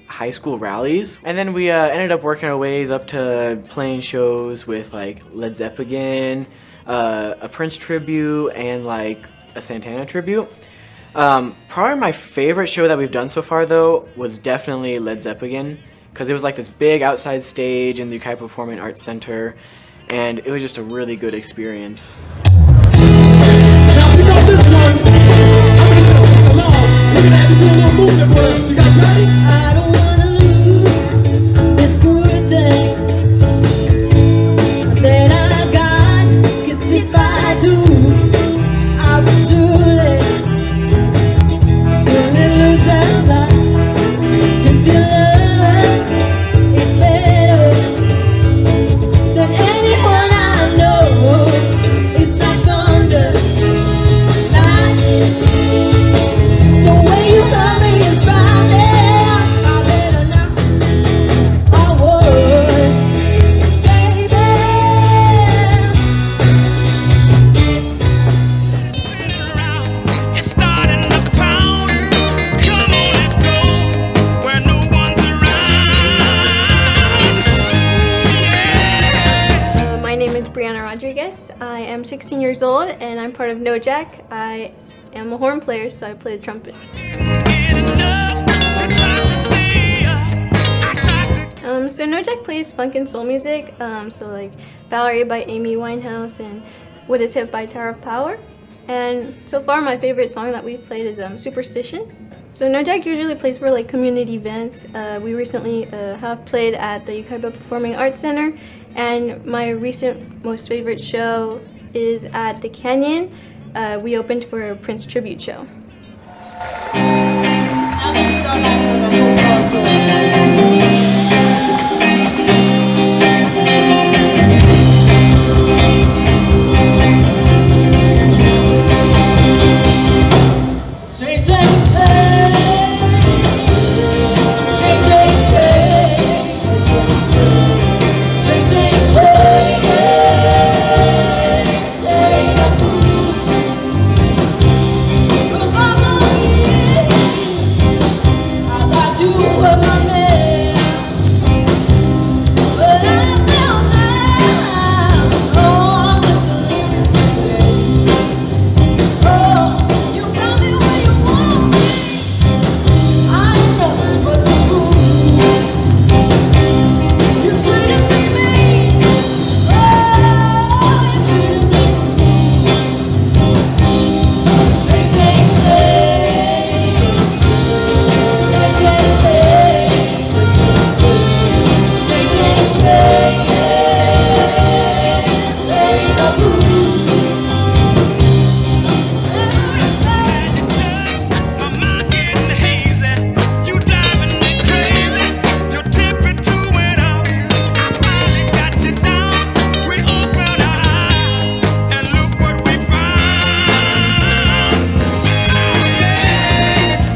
high school rallies, and then we ended up working our ways up to playing shows with like Led Zeppelin, a Prince tribute, and like a Santana tribute. Probably my favorite show that we've done so far though was definitely Led Zeppelin, because it was like this big outside stage in the Ukiah Performing Arts Center, and it was just a really good experience. I don't wanna lose this good thing that I got, 'cause if I do, I would surely lose that lot, 'cause your love is better than anyone I know. It's like thunder, lightning. The way you love me is right there. I better not, I would, baby. It's starting to pound. Come on, let's go where no one's around. My name is Brianna Rodriguez. I am 16 years old and I'm part of No Jack. I am a horn player, so I play the trumpet. So No Jack plays funk and soul music, so like Valerie by Amy Winehouse and What Is Hip by Tower of Power. And so far my favorite song that we've played is Superstition. So No Jack usually plays for like community events. We recently have played at the Ukiah Performing Arts Center, and my recent most favorite show is at the Canyon we opened for a Prince tribute show. Now this is our last song of football tour.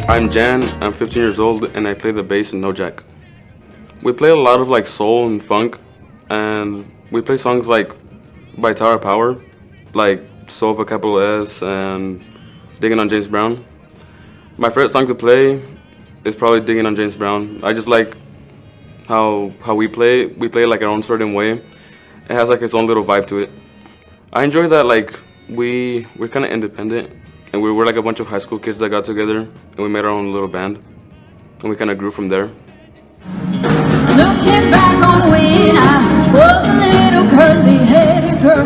I'm Jan, I'm 15 years old, and I play the bass in No Jack. We play a lot of like soul and funk, and we play songs like by Tower of Power, like Soul with a capital S and Digging on James Brown. My favorite song to play is probably Digging on James Brown. I just like how we play like our own certain way. It has like its own little vibe to it. I enjoy that like we're kind of independent. And we were like a bunch of high school kids that got together and we made our own little band. And we kind of grew from there. Looking back on when I was a little curly-headed girl,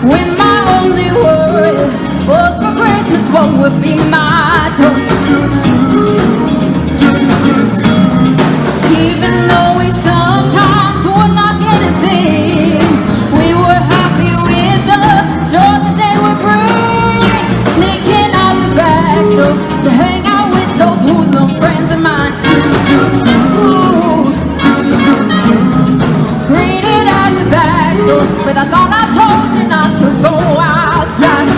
when my only worry was for Christmas what would be my toy. Even though we sometimes would not get a thing, we were happy with the joy the day would bring. Sneaking out the back door to hang out with those hoodlum friends of mine. Ooh. Greeted at the back door, but I thought I told you not to go outside.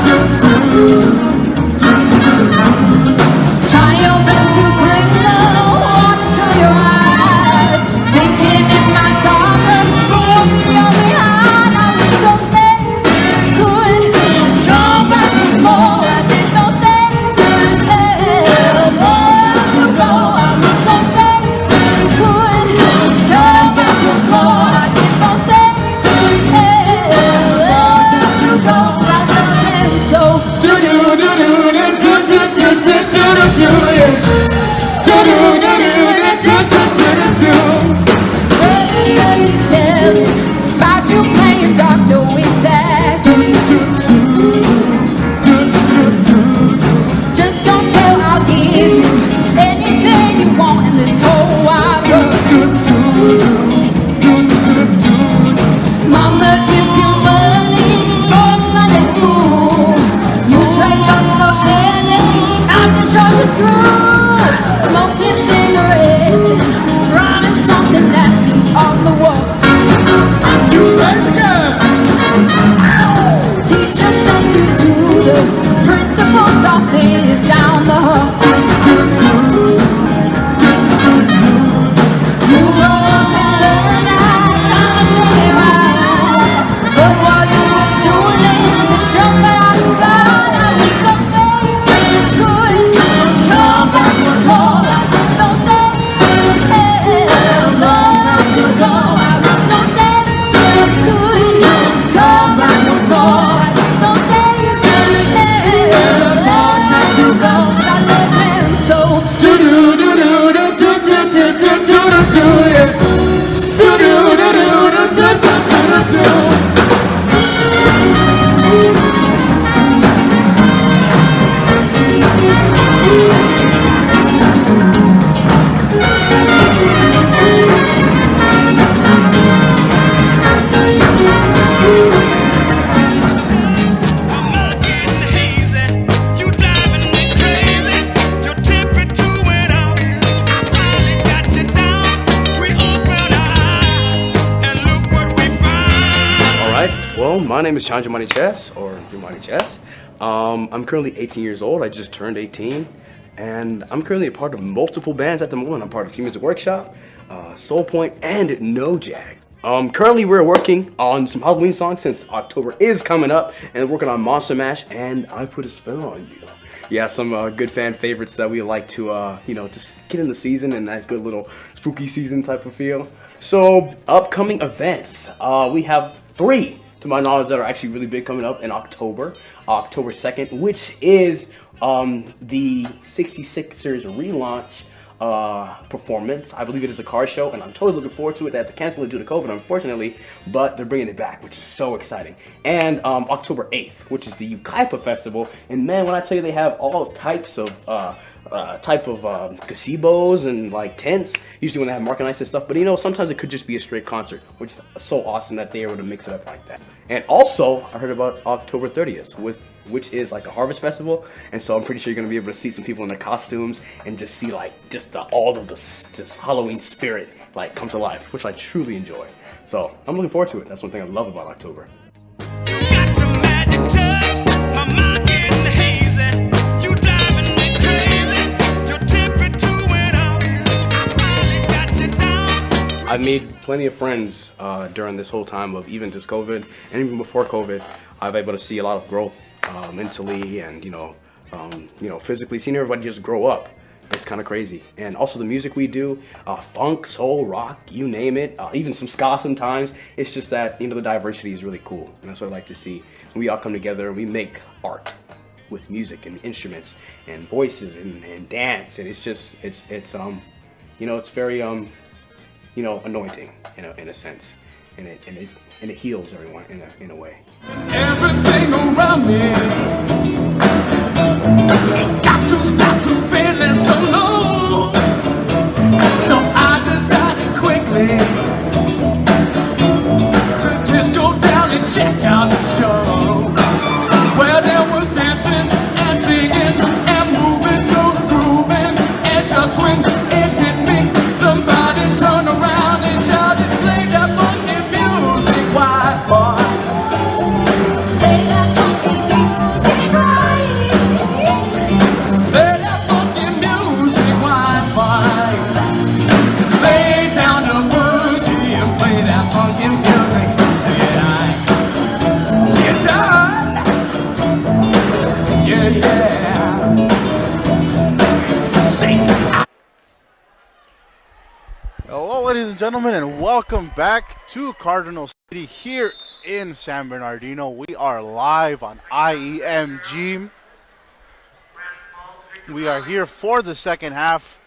Try your best to bring the water to your eyes, thinking it might stop us from what we left behind. I wish those days could come back once more. I did those days ever to go. I wish those days could come back once more. I did those days ever to go. I love them so. Do do do do do do do do do do do do. Tell about you playing doctor with that. Just don't tell, I'll give you anything you want in this whole wide world. Mama gives you money for Sunday school. You trade us for candy after church is through. Smoking cigarettes and writing something nasty on the wall. Teacher sent you to the principal's office down the hall. You grow up and learn that kind of thing right. But while you was doing it, the show that I saw, I wish some days could come back My name is John Jumani Chess, or Jumani Chess. I'm currently 18 years old. I just turned 18, and I'm currently a part of multiple bands at the moment. I'm part of Key Music Workshop, Soul Point, and No Jack. Currently we're working on some Halloween songs since October is coming up, and working on Monster Mash and I Put a Spell on You. Yeah, some good fan favorites that we like to, just get in the season and that good little spooky season type of feel. So, upcoming events. We have 3, to my knowledge, that are actually really big coming up in October. October 2nd, which is the 66ers relaunch performance. I believe it is a car show, and I'm totally looking forward to it. They had to cancel it due to COVID, unfortunately, but they're bringing it back, which is so exciting. And October 8th, which is the Ukaipa Festival, and man, when I tell you they have all types of gazebos and like tents, usually when they have market nights and stuff, but sometimes it could just be a straight concert, which is so awesome that they're able to mix it up like that. And also, I heard about October 30th, which is like a harvest festival, and so I'm pretty sure you're gonna be able to see some people in their costumes and just see like all of the Halloween spirit like come to life, which I truly enjoy. So I'm looking forward to it. That's one thing I love about October. I've made plenty of friends during this whole time of even just COVID, and even before COVID. I've been able to see a lot of growth mentally and physically, seeing everybody just grow up. It's kind of crazy. And also the music we do, funk, soul, rock, you name it, even some ska sometimes. It's just that the diversity is really cool, and that's what I like to see. We all come together and we make art with music and instruments and voices and dance, and it's very anointing in a sense, and it heals everyone in a way. Everything around me got to stop to feeling so low. So I decided quickly to just go down and check out the show, where there was dancing and singing and moving to the grooving, and just when it hit me, somebody turned around and shouted, "Play that funky music, white boy." Play that funky music, play that funky music, white boy. Lay down the boogie and play that funky music till you die. Yeah. Sing. Hello, ladies and gentlemen, and welcome back to Cardinal City here in San Bernardino. We are live on IEMG. We are here for the second half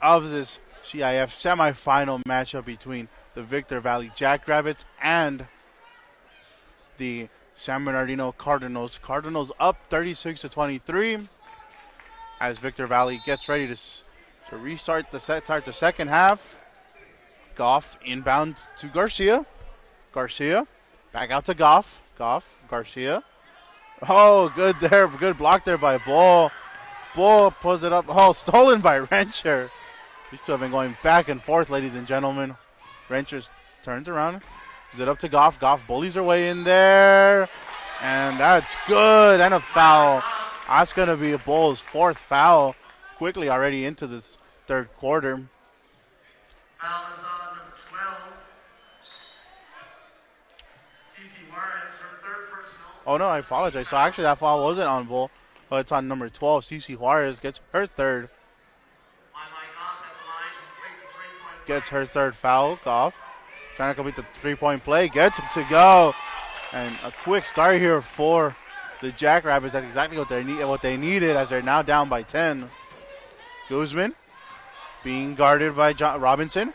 of this CIF semifinal matchup between the Victor Valley Jackrabbits and the San Bernardino Cardinals. Cardinals up 36-23 as Victor Valley gets ready to restart the second half. Goff inbound to Garcia. Garcia back out to Goff. Garcia. Oh, good there. Good block there by Bull. Bull pulls it up. Oh, stolen by Rancher. These two have been going back and forth, ladies and gentlemen. Rancher turns around. Gives it up to Goff. Goff bullies her way in there. And that's good. And a foul. That's going to be a Bull's 4th foul. Quickly already into this third quarter. Foul is on number 12. Cece Juarez, her 3rd personal. Oh, no, I apologize. So actually that foul wasn't on Bull, but it's on number 12. Cece Juarez gets her 3rd. Gets her 3rd foul. Goff trying to complete the 3-point play. Gets it to go. And a quick start here for the Jackrabbits. That's exactly what they needed, as they're now down by 10. Guzman being guarded by Robinson.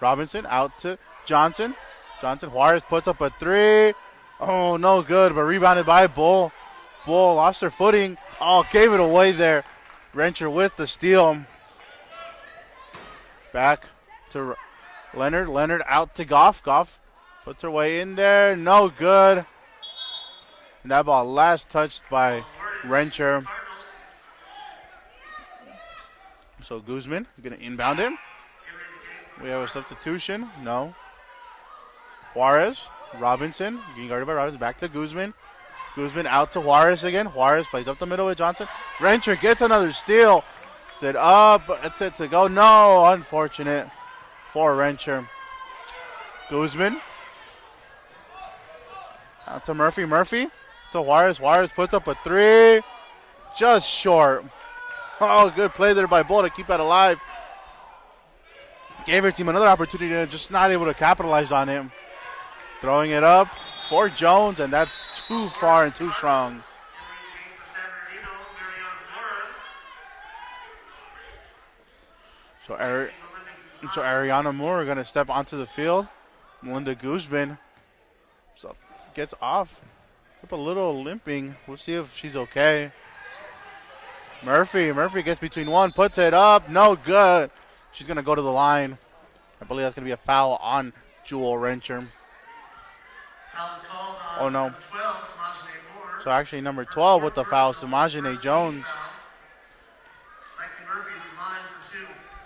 Robinson out to Johnson. Juarez puts up a 3. Oh, no good, but rebounded by Bull. Bull lost her footing. Oh, gave it away there. Rancher with the steal. Back to Leonard. Leonard out to Goff. Goff puts her way in there. No good. And that ball last touched by Rancher. So Guzman going to inbound him. We have a substitution. No. Juarez Robinson, being guarded by Robinson. Back to Guzman. Guzman out to Juarez again. Juarez plays up the middle with Johnson. Rencher gets another steal. It's it up. It's it to go. No, unfortunate for Rencher. Guzman. Out to Murphy. Murphy to Juarez. Juarez puts up a three. Just short. Oh, good play there by Bull to keep that alive. Gave her team another opportunity and just not able to capitalize on it. Throwing it up for Jones, and that's too far and too strong. So Ariana Moore going to step onto the field. Melinda Guzman gets off. Up a little limping. We'll see if she's okay. Murphy gets between one, puts it up. No good. She's going to go to the line. I believe that's going to be a foul on Jewel Rencher. Oh, no. So actually number 12 with the foul, Samajane Jones.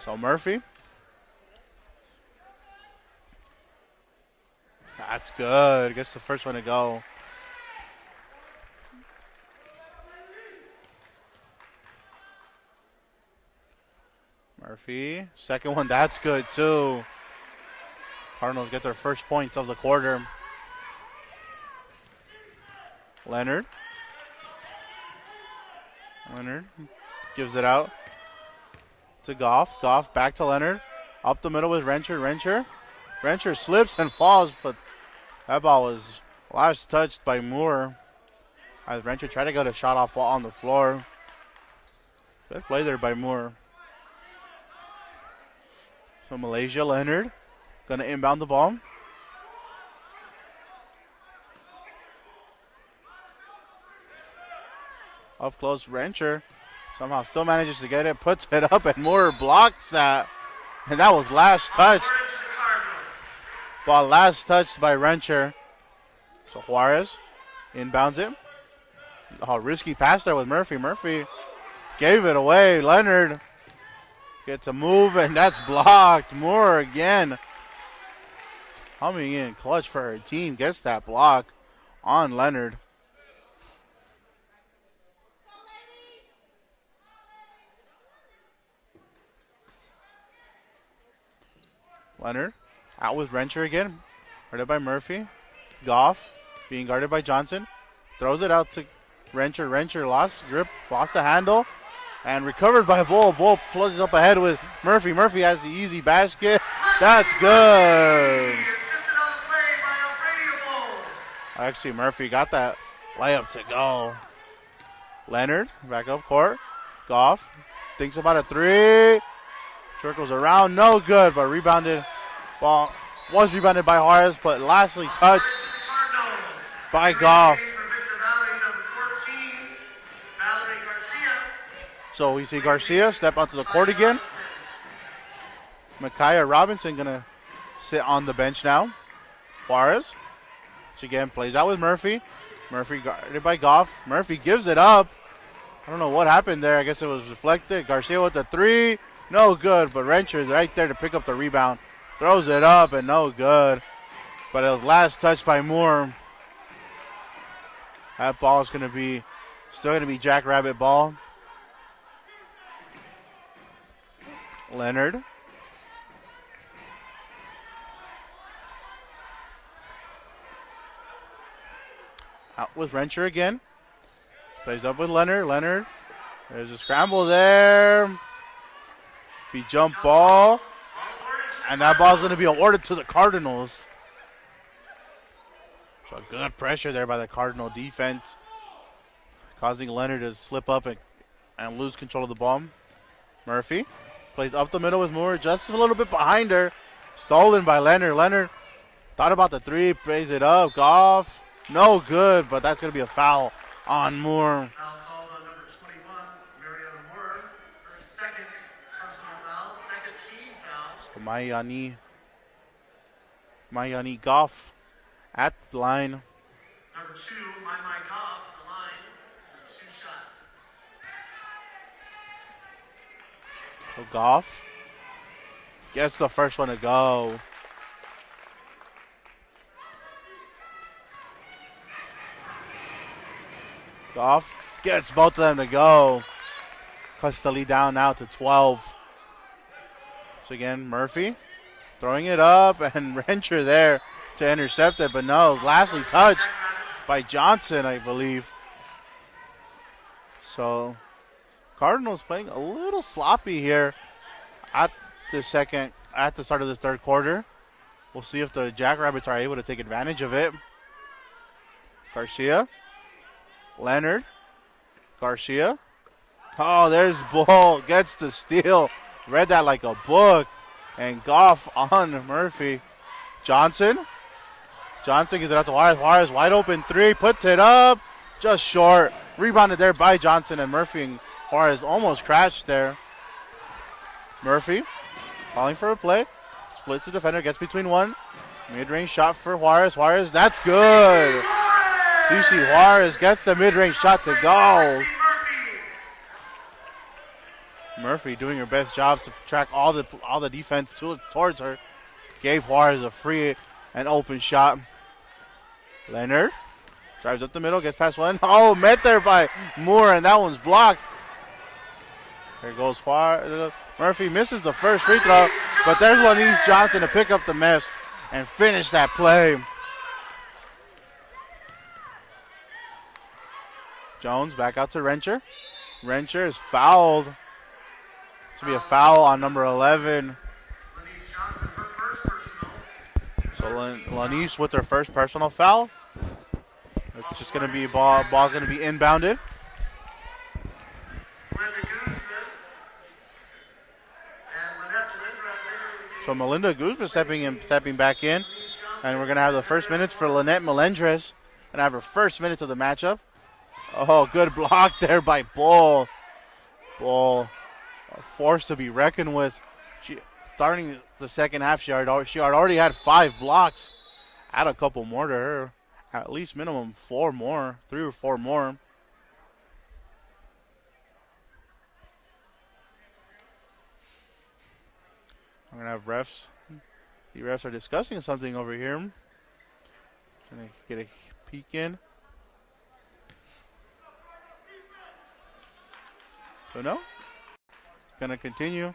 So Murphy. That's good. Gets the first one to go. Murphy. Second one, that's good too. Cardinals get their first points of the quarter. Leonard gives it out to Goff. Goff back to Leonard. Up the middle with Rencher. Rencher slips and falls, but that ball was last touched by Moore. As Rencher tried to get a shot off on the floor. Good play there by Moore. So Malaysia Leonard going to inbound the ball. Up close, Rencher somehow still manages to get it, puts it up, and Moore blocks that. And that was last touched. Ball last touched by Rencher. So Juarez inbounds it. Oh, risky pass there with Murphy. Murphy gave it away. Leonard gets a move, and that's blocked. Moore again coming in clutch for her team. Gets that block on Leonard. Leonard out with Rencher again. Guarded by Murphy. Goff being guarded by Johnson. Throws it out to Rencher. Rencher lost grip, lost the handle, and recovered by Bull. Bull plugs up ahead with Murphy. Murphy has the easy basket. That's good. Actually, Murphy got that layup to go. Leonard back up court. Goff thinks about a three. Circles around, no good, but rebounded. Ball was rebounded by Juarez, but lastly touched by Goff. So we see Garcia step onto the court again. Micaiah Robinson gonna sit on the bench now. Juarez, she again plays out with Murphy. Murphy guarded by Goff. Murphy gives it up. I don't know what happened there. I guess it was reflected. Garcia with the three. No good, but Rencher is right there to pick up the rebound. Throws it up and no good. But it was last touched by Moore. That ball is still going to be Jackrabbit ball. Leonard. Out with Rencher again. Plays up with Leonard. Leonard. There's a scramble there. Be jump ball. And that ball's going to be awarded to the Cardinals. So good pressure there by the Cardinal defense, causing Leonard to slip up and lose control of the ball. Murphy plays up the middle with Moore, just a little bit behind her. Stolen by Leonard. Leonard thought about the three, plays it up. Goff, no good, but that's going to be a foul on Moore. Mayani Goff at the line. Number 2, Mai Goff at the line for 2 shots. So Goff gets the first one to go. Goff gets both of them to go. Cuts the lead down now to 12. So again, Murphy throwing it up, and Rencher there to intercept it, but no, lastly touched by Johnson, I believe. So Cardinals playing a little sloppy here at the start of this third quarter. We'll see if the Jackrabbits are able to take advantage of it. Garcia, Leonard, Garcia. Oh, there's Bull, gets the steal. Read that like a book. And Goff on Murphy. Johnson gives it out to Juarez. Juarez wide open three, puts it up, just short. Rebounded there by Johnson, and Murphy and Juarez almost crashed there. Murphy calling for a play. Splits the defender, gets between one. Mid-range shot for Juarez. Juarez, that's good. CC Juarez gets the mid-range shot to go. Murphy doing her best job to track all the defense towards her. Gave Juarez a free and open shot. Leonard drives up the middle, gets past one. Oh, met there by Moore, and that one's blocked. There goes Juarez. Murphy misses the first free throw, but there's Lanise Johnson to pick up the miss and finish that play. Jones back out to Rencher. Rencher is fouled. To be a foul on number 11. So Lanise with her first personal foul. It's just going to be ball's going to be inbounded. So Melinda Guzman stepping back in, and we're going to have the first minutes for Lynette Melendres, and have her first minutes of the matchup. Oh, good block there by Bull. Bull, a force to be reckoned with. She starting the second half, she had already had 5 blocks. Add a couple more to her, at least minimum 4 more, 3 or 4 more. I'm going to have refs. The refs are discussing something over here. Trying to get a peek in. So no. Going to continue.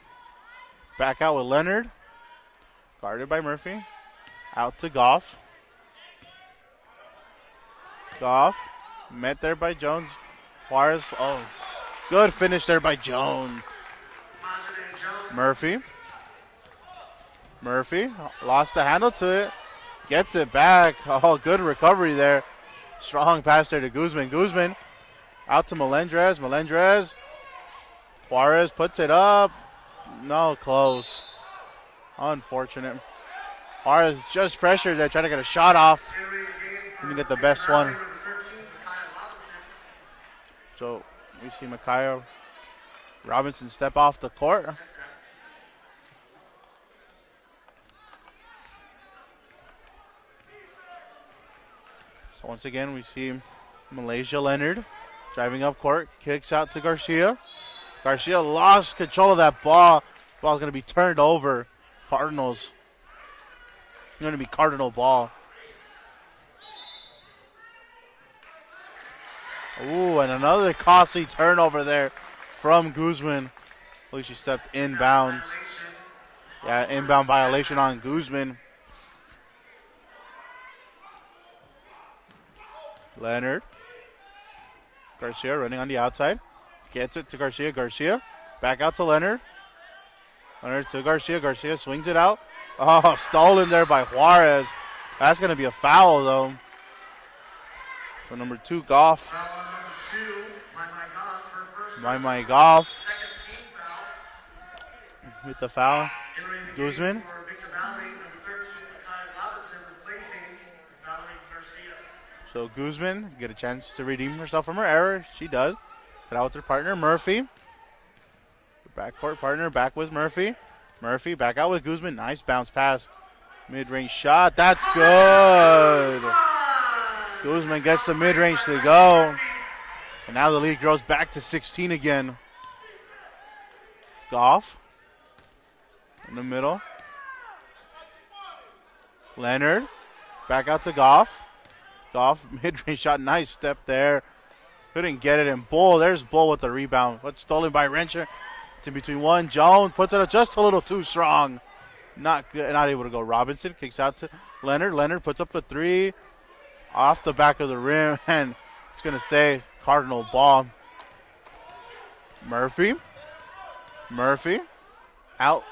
Back out with Leonard. Guarded by Murphy. Out to Goff. Goff. Met there by Jones. Juarez. Oh, good finish there by Jones. Murphy. Murphy lost the handle to it. Gets it back. Oh, good recovery there. Strong pass there to Guzman. Guzman out to Melendres. Melendres. Juarez puts it up. No, close. Unfortunate. Juarez just pressured there, trying to get a shot off. Didn't get the best one. So we see Micaiah Robinson step off the court. So once again, we see Malaysia Leonard driving up court, kicks out to Garcia. Garcia lost control of that ball. Ball's going to be turned over. Cardinals. Going to be Cardinal ball. Ooh, and another costly turnover there from Guzman. At least she stepped inbounds. Yeah, inbound violation on Guzman. Leonard. Garcia running on the outside. Gets it to Garcia. Garcia back out to Leonard. Leonard to Garcia. Garcia swings it out. Oh, stolen there by Juarez. That's going to be a foul, though. So number 2, Goff. My Goff. With the foul. Guzman. So Guzman get a chance to redeem herself from her error. She does. Get out with her partner, Murphy. Backcourt partner back with Murphy. Murphy back out with Guzman. Nice bounce pass. Mid-range shot. That's good. Guzman gets the mid-range to go. And now the lead grows back to 16 again. Goff in the middle. Leonard back out to Goff. Goff mid-range shot. Nice step there. Couldn't get it in. Bull, there's Bull with the rebound. But stolen by Rencher. It's in between one. Jones puts it up just a little too strong. Not good, not able to go. Robinson kicks out to Leonard. Leonard puts up a three off the back of the rim, and it's going to stay Cardinal ball. Murphy out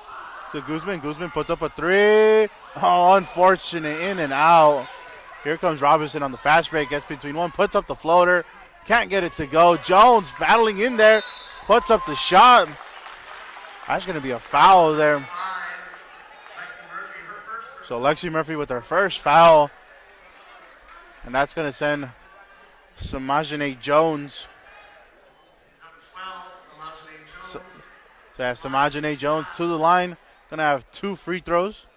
to Guzman. Guzman puts up a three. Oh, unfortunate, in and out. Here comes Robinson on the fast break. Gets between one, puts up the floater. Can't get it to go. Jones battling in there. Puts up the shot. That's going to be a foul there. So Lexi Murphy with her first foul. And that's going to send Samajane Jones. So that's Samajane Jones to the line. Going to have 2 free throws.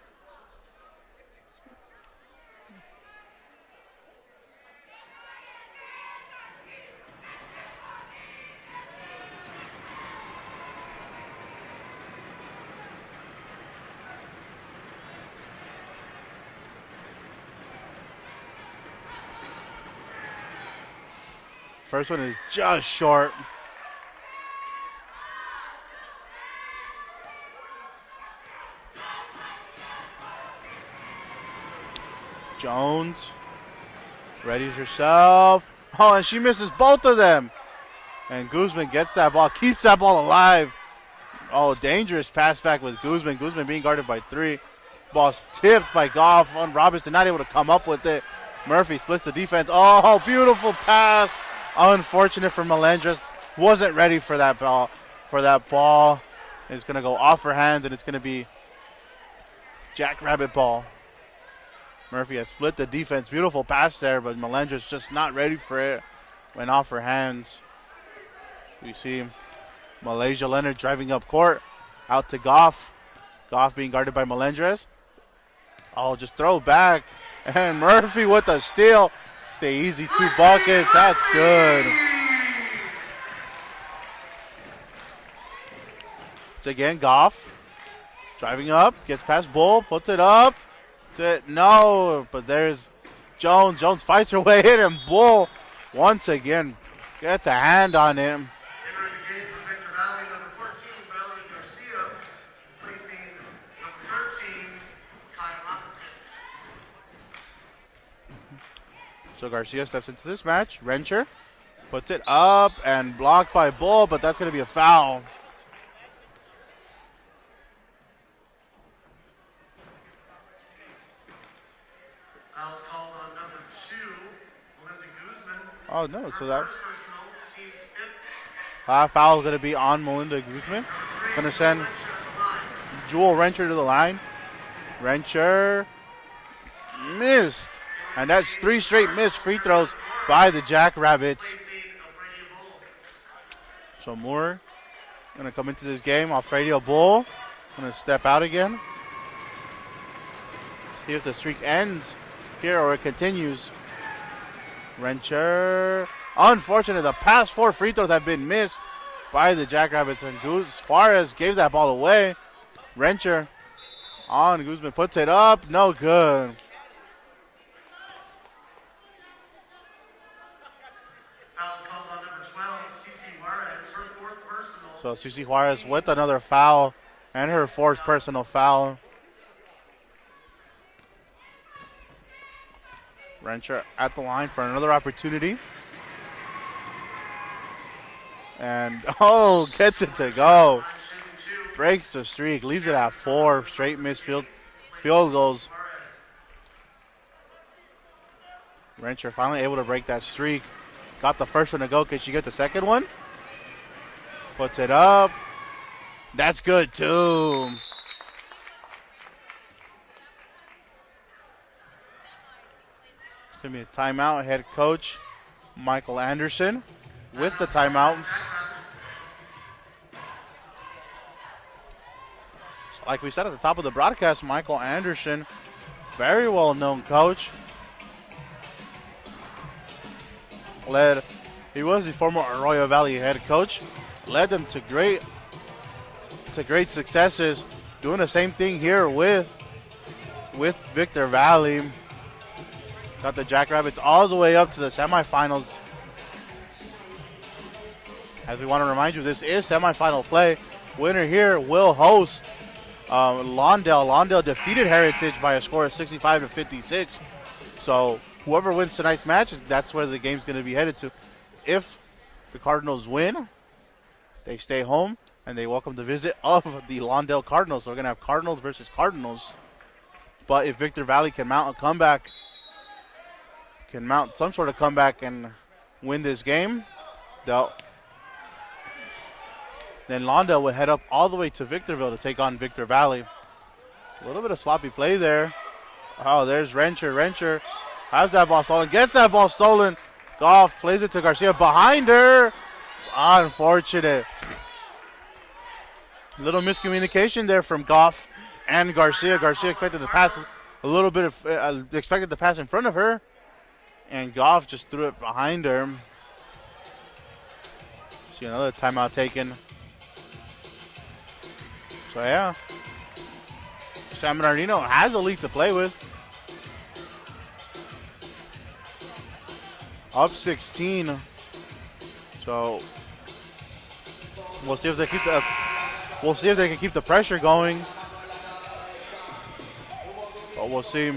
First one is just short. Jones readies herself. Oh, and she misses both of them. And Guzman gets that ball, keeps that ball alive. Oh, dangerous pass back with Guzman. Guzman being guarded by 3. Ball's tipped by Goff on Robinson, not able to come up with it. Murphy splits the defense. Oh, beautiful pass. Unfortunate for Melendres. Wasn't ready for that ball. It's going to go off her hands, and it's going to be Jackrabbit ball. Murphy has split the defense. Beautiful pass there, but Melendres just not ready for it. Went off her hands. We see Malaysia Leonard driving up court. Out to Goff. Goff being guarded by Melendres. Oh, just throw back. And Murphy with the steal. Stay easy, 2 buckets. That's good. It's again Goff. Driving up. Gets past Bull. Puts it up. No, but there's Jones. Jones fights her way in, and Bull once again gets a hand on him. Entering the game for Victor Valley, number 14, Valerie Garcia, placing number 13, Kyle Robinson. So Garcia steps into this match. Rencher puts it up and blocked by Bull, but that's going to be a foul. Foul's called on number 2, Melinda Guzman. Oh, no, so that Personal, team's 5th. foul is going to be on Melinda Guzman. Going to send Jewel Rencher to the line. Rencher missed. And that's 3 straight missed free throws by the Jackrabbits. So Moore going to come into this game. Alfredo Bull going to step out again. See if the streak ends here or it continues. Rencher. Unfortunate, the past 4 free throws have been missed by the Jackrabbits. And Suarez gave that ball away. Rencher on. Guzman puts it up. No good. Foul's called on number 12, Cece Juarez, her 4th personal. So Cece Juarez with another foul and her 4th personal foul. Rencher at the line for another opportunity. And, oh, gets it to go. Breaks the streak, leaves it at 4 straight missed field goals. Rencher finally able to break that streak. Got the first one to go. Can she get the second one? Puts it up. That's good, too. It's going to be a timeout. Head coach Michael Anderson with the timeout. So like we said at the top of the broadcast, Michael Anderson, very well-known coach. He was the former Arroyo Valley head coach. Led them to great successes. Doing the same thing here with Victor Valley. Got the Jackrabbits all the way up to the semifinals. As we want to remind you, this is semifinal play. Winner here will host Lawndale. Lawndale defeated Heritage by a score of 65-56. So whoever wins tonight's match, that's where the game's going to be headed to. If the Cardinals win, they stay home and they welcome the visit of the Lawndale Cardinals. So we're going to have Cardinals versus Cardinals. But if Victor Valley can mount a comeback, can mount some sort of comeback and win this game, then Lawndale will head up all the way to Victorville to take on Victor Valley. A little bit of sloppy play there. Oh, there's Rencher. Rencher has that ball stolen, gets that ball stolen. Goff plays it to Garcia behind her. It's unfortunate. Little miscommunication there from Goff and Garcia. Garcia expected the pass a little bit of expected the pass in front of her, and Goff just threw it behind her. See another timeout taken. So yeah, San Bernardino has a lead to play with. Up 16. So we'll see if they keep the can keep the pressure going. But we'll see.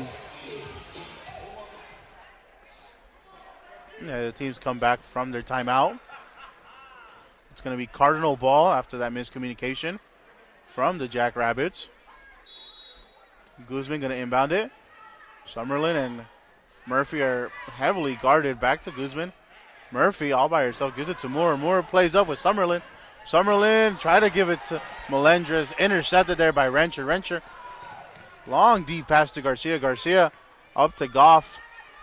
Yeah, the teams come back from their timeout. It's going to be Cardinal ball after that miscommunication from the Jackrabbits. Guzman going to inbound it. Summerlin and Murphy are heavily guarded. Back to Guzman. Murphy all by herself gives it to Moore. Moore plays up with Summerlin. Summerlin try to give it to Melendres. Intercepted there by Rencher. Rencher. Long deep pass to Garcia. Garcia up to Goff.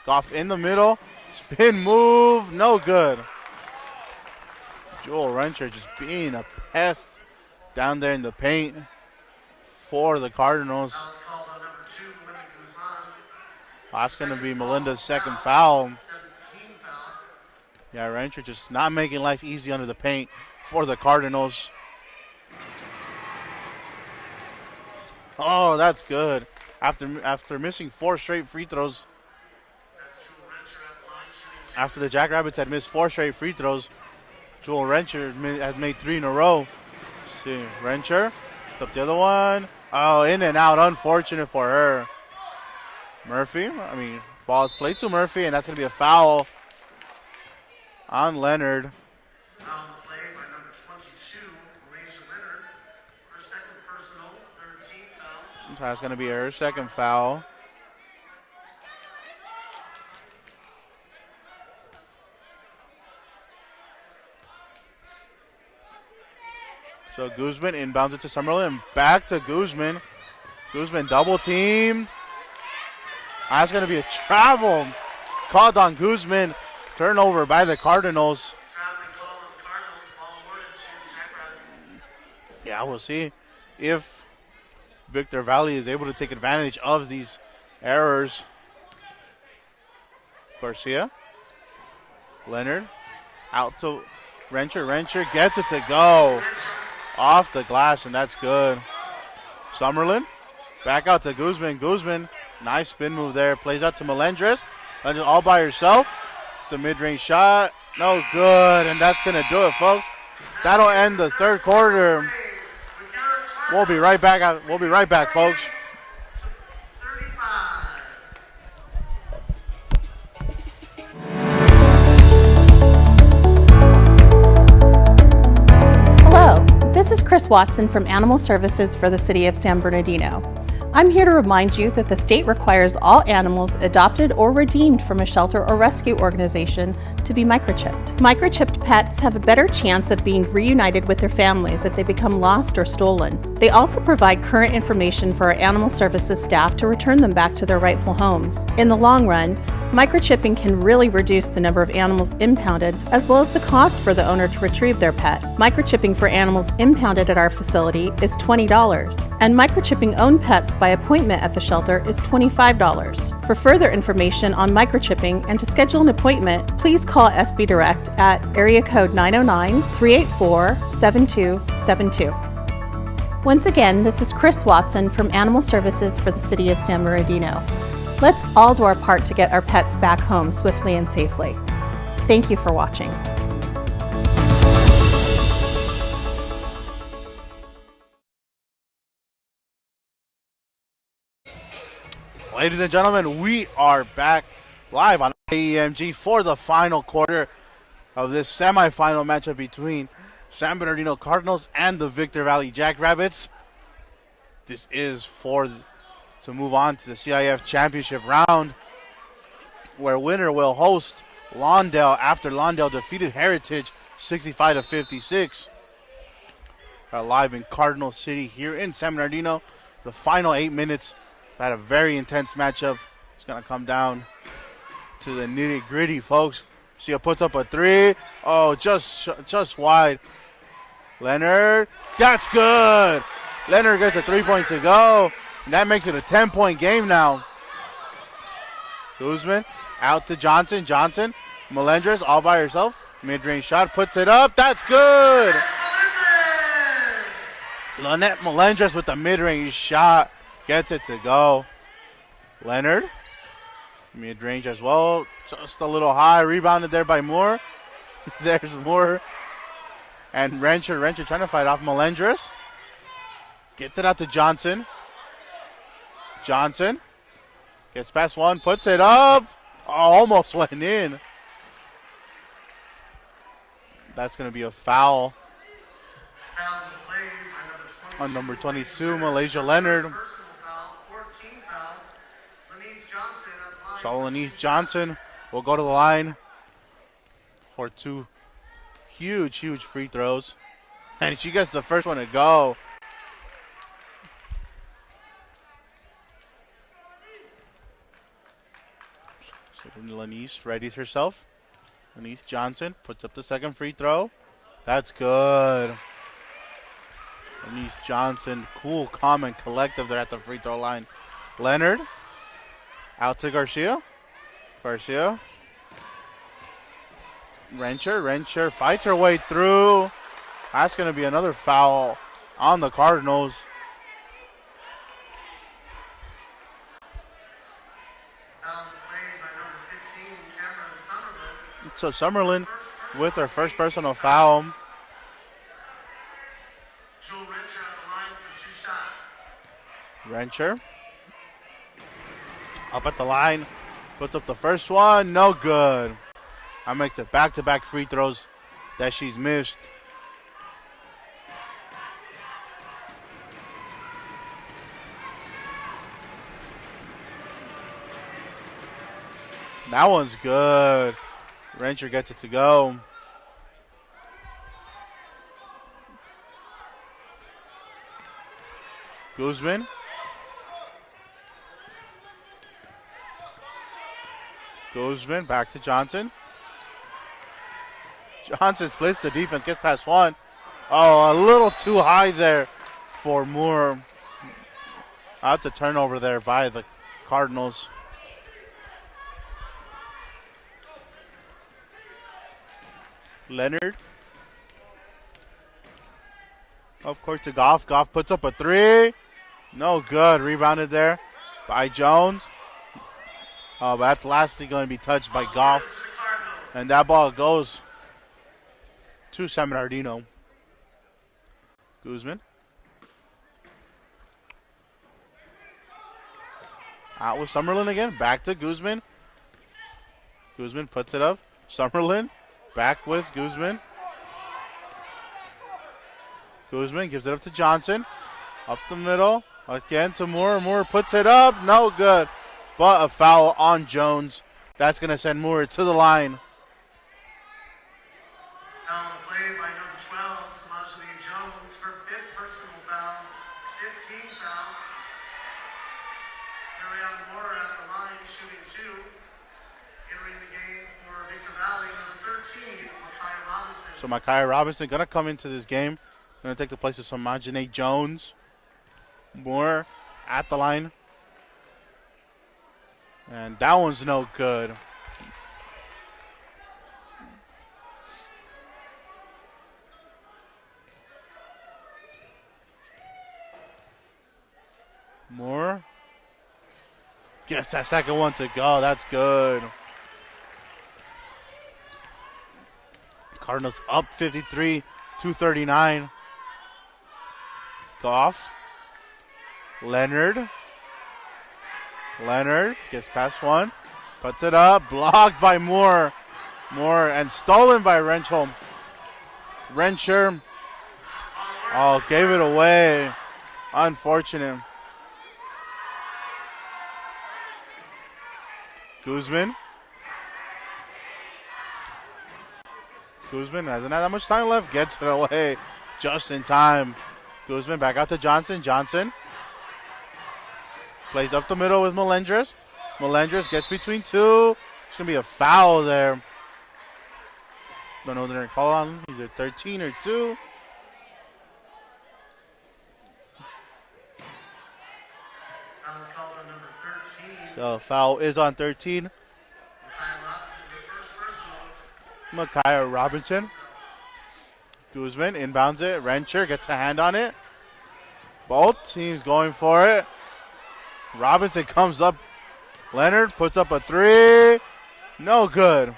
Goff in the middle. Spin move. No good. Joel Rencher just being a pest down there in the paint for the Cardinals. That's going to be Melinda's second foul. Yeah, Rencher just not making life easy under the paint for the Cardinals. Oh, that's good. After missing 4 straight free throws. After the Jackrabbits had missed 4 straight free throws, Joel Rencher has made 3 in a row. See, Rencher, up the other one. Oh, in and out. Unfortunate for her. Murphy, ball is played to Murphy, and that's going to be a foul on Leonard. Foul play by number 22, Malaysia Leonard. Her second personal, 13th foul. That's going to be her second foul. So Guzman inbounds it to Summerlin. Back to Guzman. Guzman double teamed. That's going to be a travel called on Guzman. Turnover by the Cardinals. Yeah, we'll see if Victor Valley is able to take advantage of these errors. Garcia. Leonard. Out to Rencher. Rencher gets it to go. Off the glass, and that's good. Summerlin. Back out to Guzman. Guzman. Nice spin move there. Plays out to Melendres. Melendres all by herself. It's the mid-range shot. No good, and that's going to do it, folks. That'll end the third quarter. We'll be right back. We'll be right back, folks. Hello, this is Chris Watson from Animal Services for the City of San Bernardino. I'm here to remind you that the state requires all animals adopted or redeemed from a shelter or rescue organization to be microchipped. Microchipped pets have a better chance of being reunited with their families if they become lost or stolen. They also provide current information for our animal services staff to return them back to their rightful homes. In the long run, microchipping can really reduce the number of animals impounded as well as the cost for the owner to retrieve their pet. Microchipping for animals impounded at our facility is $20, and microchipping owned pets by appointment at the shelter is $25. For further information on microchipping and to schedule an appointment, please call SB Direct at area code 909-384-7272. Once again, this is Chris Watson from Animal Services for the City of San Bernardino. Let's all do our part to get our pets back home swiftly and safely. Thank you for watching. Ladies and gentlemen, we are back live on AEMG for the final quarter of this semifinal matchup between San Bernardino Cardinals and the Victor Valley Jackrabbits. This is to move on to the CIF Championship round, where winner will host Lawndale after Lawndale defeated Heritage 65-56. We're live in Cardinal City here in San Bernardino. The final 8 minutes. Had a very intense matchup. It's going to come down to the nitty-gritty, folks. Sia puts up a three. Oh, just wide. Leonard, that's good. Leonard gets a 3 point to go. And that makes it a 10-point game now. Guzman out to Johnson. Johnson, Melendres all by herself. Mid-range shot, puts it up. That's good. Lynette Melendres with the mid-range shot. Gets it to go. Leonard, mid-range as well. Just a little high. Rebounded there by Moore. There's Moore. And Rencher trying to fight off Melendres. Gets it out to Johnson. Johnson gets past one, puts it up. Oh, almost went in. That's going to be a foul on number 22, Malaysia Leonard. So Lenise Johnson will go to the line for two huge free throws. And she gets the first one to go. So Lenise readies herself. Lenise Johnson puts up the second free throw. That's good. Lenise Johnson, cool, calm, and collective there at the free throw line. Leonard out to Garcia. Garcia. Rencher fights her way through. That's going to be another foul on the Cardinals. So Summerlin with her first personal foul. Jewel Rencher at the line for 2 shots. Rencher up at the line, puts up the first one, no good. I make the back-to-back free throws that she's missed. That one's good. Rencher gets it to go. Guzman. Guzman back to Johnson. Johnson splits the defense, gets past one. Oh, a little too high there for Moore. Out to turnover there by the Cardinals. Leonard. Up court to Goff. Goff puts up a three. No good. Rebounded there by Jones. But that's lastly going to be touched by Goff. And that ball goes to San Bernardino. Guzman. Out with Summerlin again. Back to Guzman. Guzman puts it up. Summerlin. Back with Guzman. Guzman gives it up to Johnson. Up the middle. Again to Moore. Moore puts it up. No good. But a foul on Jones. That's going to send Moore to the line. Foul on the play by number 12, Samajani Jones for 5th personal foul. 15 foul. Mariana Moore at the line shooting 2. Entering the game for Victor Valley, number 13, Micaiah Robinson. So Micaiah Robinson going to come into this game. Going to take the place of Samajani Jones. Moore at the line. And that one's no good. Moore gets that second one to go. That's good. Cardinals up 53-39. Goff. Leonard. Leonard gets past one. Puts it up. Blocked by Moore. Moore and stolen by Renchel. Rencher. Oh, gave it away. Unfortunate. Guzman. Guzman hasn't had that much time left. Gets it away just in time. Guzman back out to Johnson. Johnson plays up the middle with Melendres. Melendres gets between two. It's going to be a foul there. Don't know what they're going to call on him. Either 13 or 2. Foul's called on number 13. So foul is on 13. Micaiah Robinson. Guzman inbounds it. Rencher gets a hand on it. Both teams going for it. Robinson comes up. Leonard puts up a 3. No good.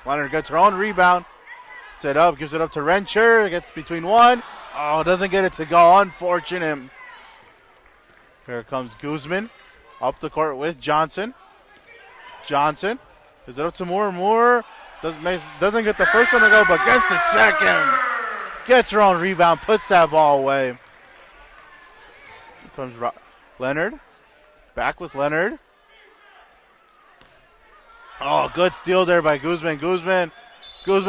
Leonard gets her own rebound. Puts it up, gives it up to Rencher. Gets between 1. Oh, doesn't get it to go. Unfortunate. Here comes Guzman. Up the court with Johnson. Johnson. Gives it up to Moore. Moore doesn't get the first one to go, but gets the second. Gets her own rebound. Puts that ball away. Here comes Leonard. Back with Leonard. Oh, good steal there by Guzman. Guzman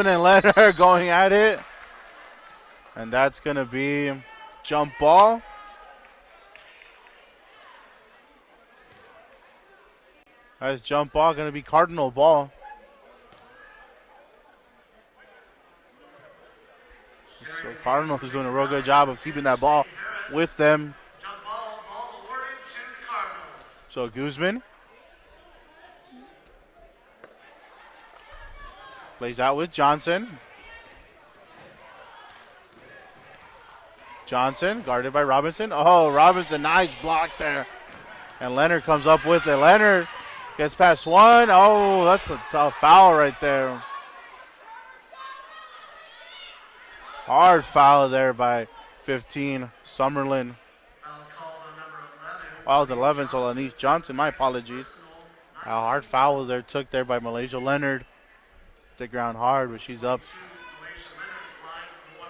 and Leonard going at it. And that's going to be jump ball. That's jump ball, going to be Cardinal ball. So Cardinals is doing a real good job of keeping that ball with them. Jump ball awarded to the Cardinals. So Guzman plays out with Johnson. Johnson guarded by Robinson. Oh, Robinson, nice block there. And Leonard comes up with it. Leonard gets past 1. Oh, that's a tough foul right there. Hard foul there by 15, Summerlin. Foul's called on number 11. Foul is 11, so Lanise Johnson. My apologies. A hard foul there took there by Malaysia Leonard. The ground hard, but she's up.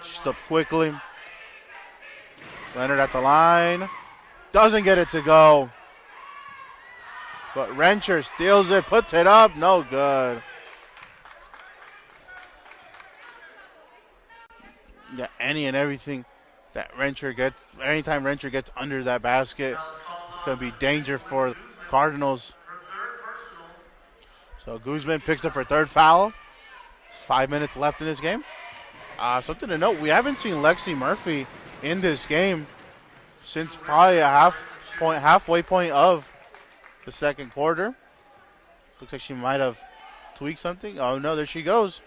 She's up quickly. Leonard at the line. Doesn't get it to go. But Rencher steals it, puts it up. No good. Yeah, any and everything that Rencher gets, anytime Rencher gets under that basket, it's going to be danger for Cardinals. So Guzman picks up her third foul. 5 minutes left in this game. Something to note, we haven't seen Lexi Murphy in this game since probably a halfway point of the second quarter. Looks like she might have tweaked something. Oh no, there she goes.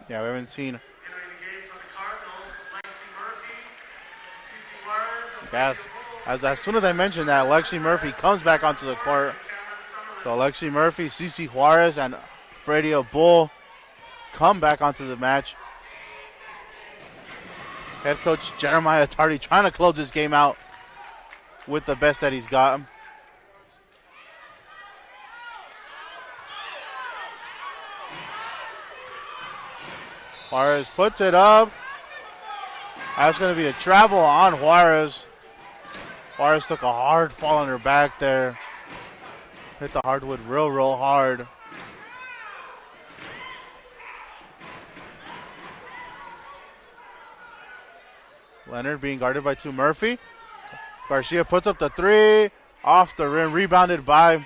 Yeah, we haven't seen. Yes, as soon as I mentioned that, Lexi Murphy comes back onto the court. So Lexi Murphy, Cece Juarez, and Fredia Bull come back onto the match. Head coach Jeremiah Tardy trying to close this game out with the best that he's got. Juarez puts it up. That's going to be a travel on Juarez. Juarez took a hard fall on her back there. Hit the hardwood real hard. Leonard being guarded by Murphy. Garcia puts up the 3. Off the rim. Rebounded by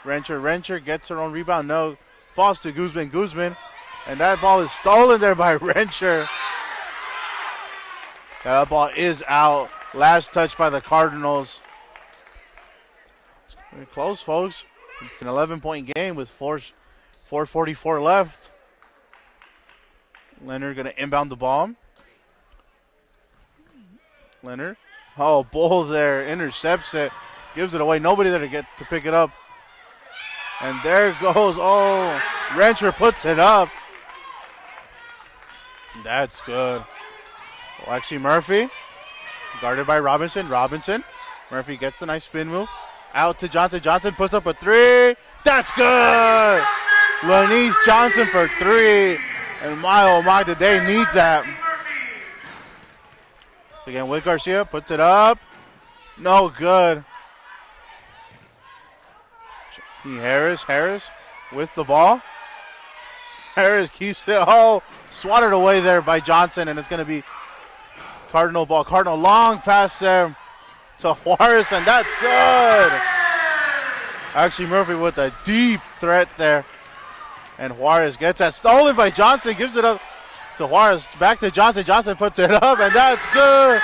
Rencher. Rencher gets her own rebound. No. Falls to Guzman. Guzman. And that ball is stolen there by Rencher. That ball is out. Last touch by the Cardinals. Very close, folks. It's an 11-point game with 4:44 left. Leonard going to inbound the ball. Leonard. Oh, Bull there. Intercepts it. Gives it away. Nobody there to pick it up. And there goes. Oh, Rencher puts it up. That's good. Lexi Murphy. Guarded by Robinson. Robinson Murphy gets the nice spin move. Out to Johnson. Johnson puts up a three. That's good. Lanice Johnson for three. And my, oh my, did they need that. Again, Wick Garcia puts it up. No good. Harris with the ball. Harris keeps it. Oh, swatted away there by Johnson, and it's going to be Cardinal ball. Cardinal long pass there to Juarez, and that's good. Actually, Murphy with a deep threat there. And Juarez gets that stolen by Johnson, gives it up to Juarez. Back to Johnson. Johnson puts it up, and that's good.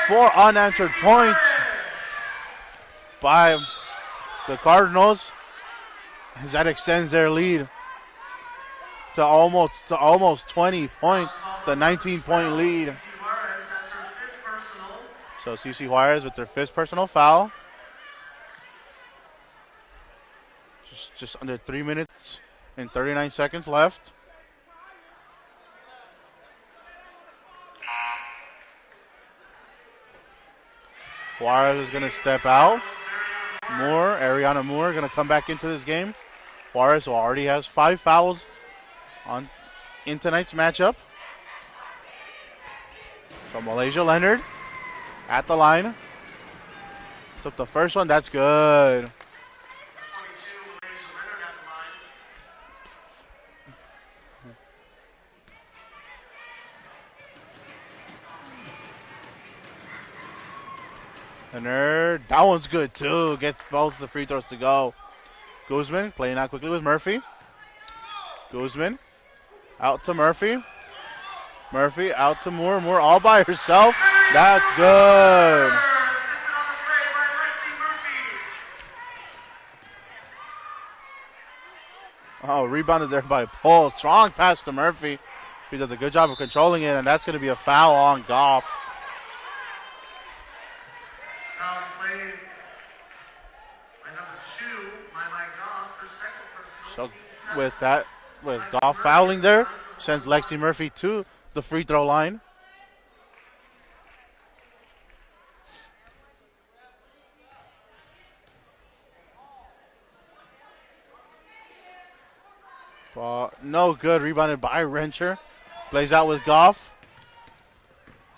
Four unanswered points by the Cardinals, as that extends their lead to almost 20 points, the 19-point lead. So CC Juarez with their 5th personal foul. Just under 3 minutes and 39 seconds left. Juarez is going to step out. Ariana Moore going to come back into this game. Juarez already has 5 fouls in tonight's matchup. So Malaysia Leonard at the line. Took the first one. That's good. Leonard, that one's good too. Gets both the free throws to go. Guzman playing out quickly with Murphy. Guzman out to Murphy. Murphy out to Moore. Moore all by herself. That's good. Oh, rebounded there by Paul. Strong pass to Murphy. He does a good job of controlling it, and that's going to be a foul on Goff. So with Goff fouling there, sends Lexi Murphy to the free throw line. No good, rebounded by Rencher. Plays out with Goff.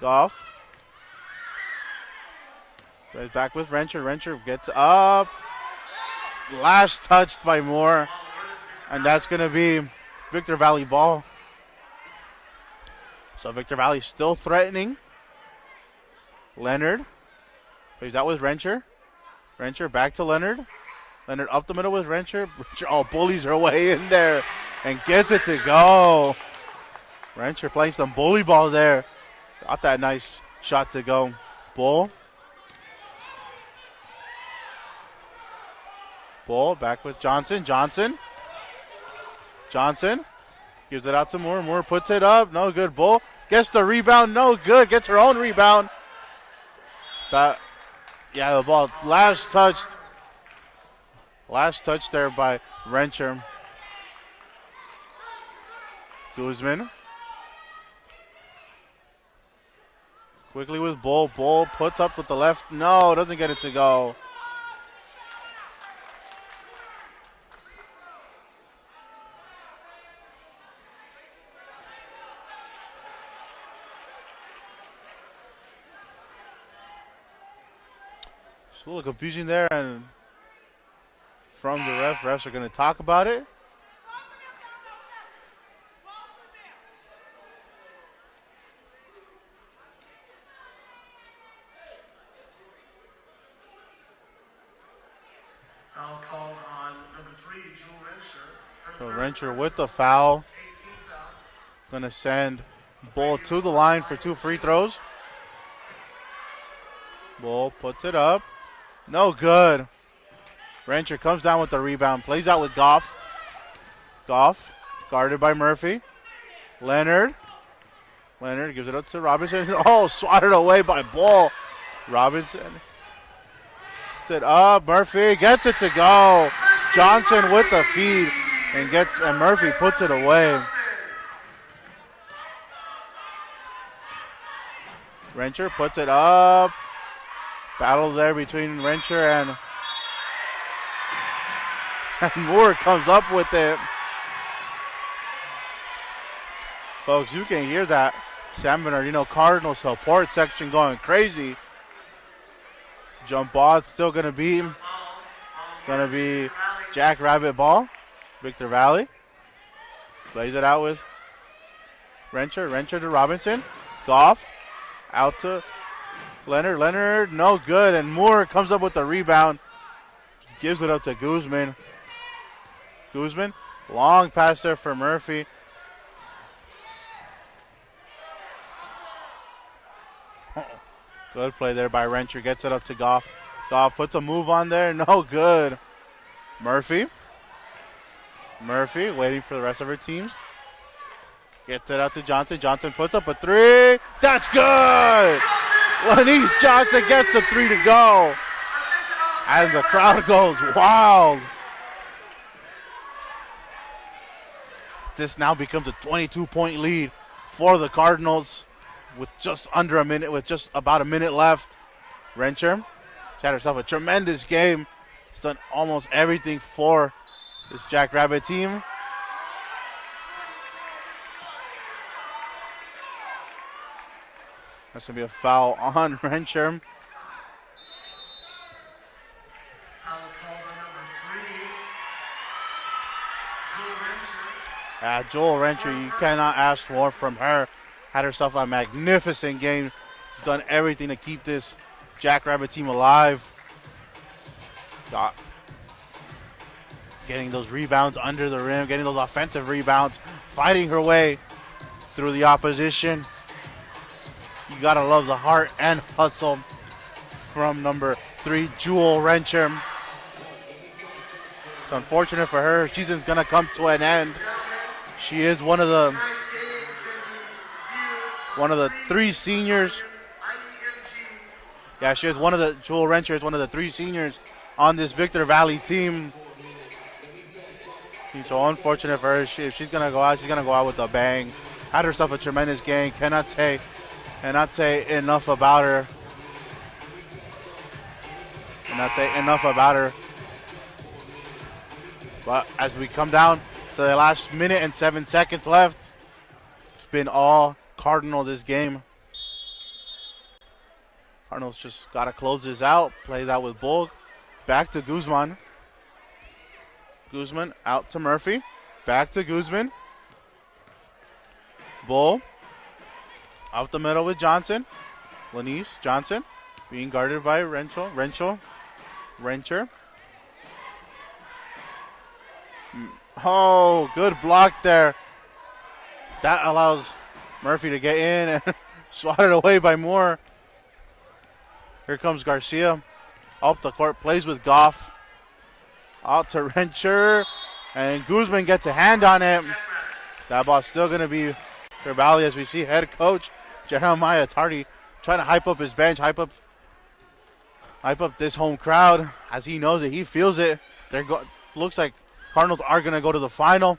Goff. Plays back with Rencher. Rencher gets up. Last touched by Moore. And that's going to be Victor Valley ball. So Victor Valley still threatening. Leonard plays out with Rencher. Rencher back to Leonard. Leonard up the middle with Rencher. Rencher bullies her way in there and gets it to go. Rencher playing some bully ball there. Got that nice shot to go. Bull back with Johnson. Johnson gives it out to Moore. Moore puts it up. No good. Bull gets the rebound. No good. Gets her own rebound. The ball last touch there by Rencher. Guzman. Quickly with Bull. Bull puts up with the left. No, doesn't get it to go. A little confusion there, and from the refs are going to talk about it. Foul's called on number 3, Jewel Rencher. So Rencher with the foul. Going to send Bull to the line for 2 free throws. Bull puts it up. No good. Rencher comes down with the rebound. Plays out with Goff. Goff guarded by Murphy. Leonard gives it up to Robinson. Oh, swatted away by Bull. Robinson puts it up. Murphy gets it to go. Johnson with the feed and Murphy puts it away. Rencher puts it up. Battle there between Rencher and Moore comes up with it. Folks, you can hear that San Bernardino Cardinal support section going crazy. Jump ball, it's still gonna be Jack Rabbit ball. Victor Valley plays it out with Rencher to Robinson. Goff out to Leonard, no good, and Moore comes up with the rebound. Gives it up to Guzman. Long pass there for Murphy. Good play there by Rencher. Gets it up to Goff. Goff puts a move on there. No good. Murphy waiting for the rest of her teams. Gets it out to Johnson. Johnson puts up a three. That's good. Lenise Johnson gets the three to go. As the crowd goes wild. This now becomes a 22-point lead for the Cardinals with just about a minute left. Rencher had herself a tremendous game. She's done almost everything for this Jackrabbit team. That's going to be a foul on Rencher. Joel Rencher, you cannot ask more from her. Had herself a magnificent game. She's done everything to keep this Jackrabbit team alive. Getting those rebounds under the rim, getting those offensive rebounds, fighting her way through the opposition. You gotta love the heart and hustle from number 3, Jewel Rencher. It's unfortunate for her. Season's gonna come to an end. She is one of the 3 seniors. Yeah, Jewel Rencher is one of the 3 seniors on this Victor Valley team. So unfortunate for her. If she's gonna go out, she's gonna go out with a bang. Had herself a tremendous game. Cannot say enough about her. But as we come down to the last minute and 7 seconds left, it's been all Cardinal this game. Cardinals just got to close this out. Play that with Bull. Back to Guzman. Guzman out to Murphy. Back to Guzman. Bull. Out the middle with Johnson. Lenise Johnson being guarded by Rencher. Oh, good block there. That allows Murphy to get in and swatted away by Moore. Here comes Garcia. Up the court, plays with Goff. Out to Rencher. And Guzman gets a hand on it. That ball's still going to be for Valley as we see head coach Jeremiah Tardy trying to hype up his bench, hype up this home crowd as he knows it, he feels it. Looks like Cardinals are going to go to the final.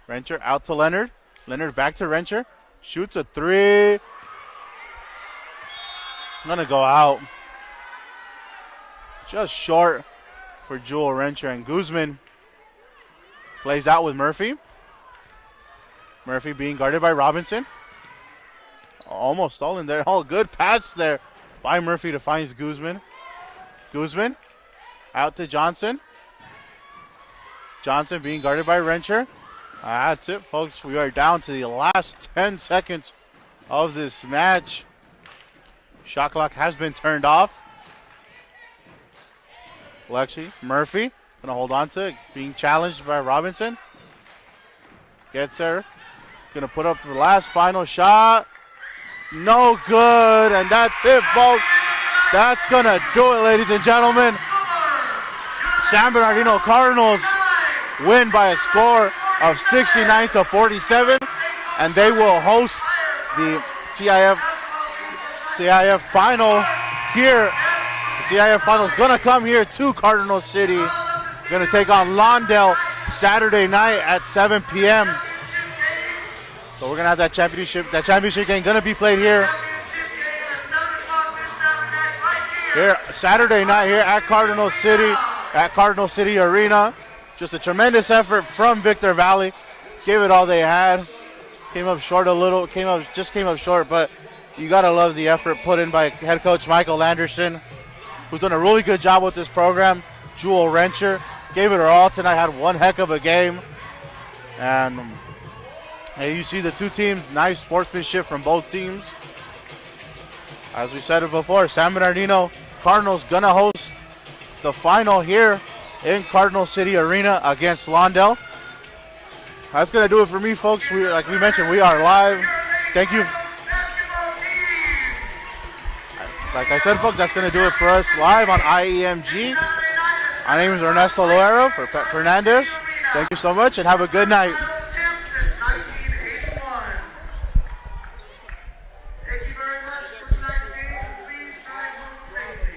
Rencher out to Leonard. Leonard back to Rencher. Shoots a 3. Going to go out. Just short for Jewel Rencher, and Guzman plays out with Murphy. Murphy being guarded by Robinson. Almost stolen there. Oh, good pass there by Murphy to find Guzman. Guzman out to Johnson. Johnson being guarded by Rencher. That's it, folks. We are down to the last 10 seconds of this match. Shot clock has been turned off. Murphy gonna hold on to it. Being challenged by Robinson. Gets there. Gonna put up the last final shot. No good, and that's it, folks. That's gonna do it, ladies and gentlemen. San Bernardino Cardinals win by a score of 69-47, and they will host the CIF final here. The CIF final is gonna come here to Cardinal City. Gonna take on Lawndale Saturday night at 7 p.m. So we're gonna have that championship game gonna be played here. here Saturday night here at Cardinal City Arena. Just a tremendous effort from Victor Valley. Gave it all they had. Came up short a little. Came up short, but you gotta love the effort put in by head coach Michael Anderson, who's done a really good job with this program. Jewel Rencher gave it her all tonight. Had one heck of a game, and hey, you see the two teams. Nice sportsmanship from both teams. As we said it before, San Bernardino Cardinals gonna host the final here in Cardinal City Arena against Lawndale. That's gonna do it for me, folks. Like we mentioned, we are live. Thank you. Like I said, folks, that's gonna do it for us live on IEMG. My name is Ernesto Loero for Pep Fernandez. Thank you so much and have a good night. Thank you very much for tonight's game. Please drive home safely.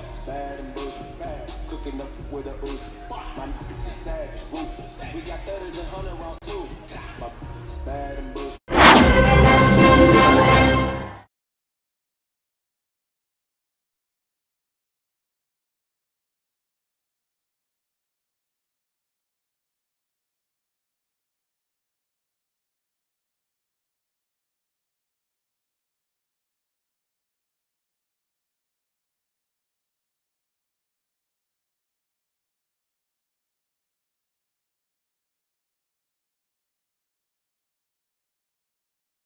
It's bad and bullshit, bad. Cooking up with a Uzi.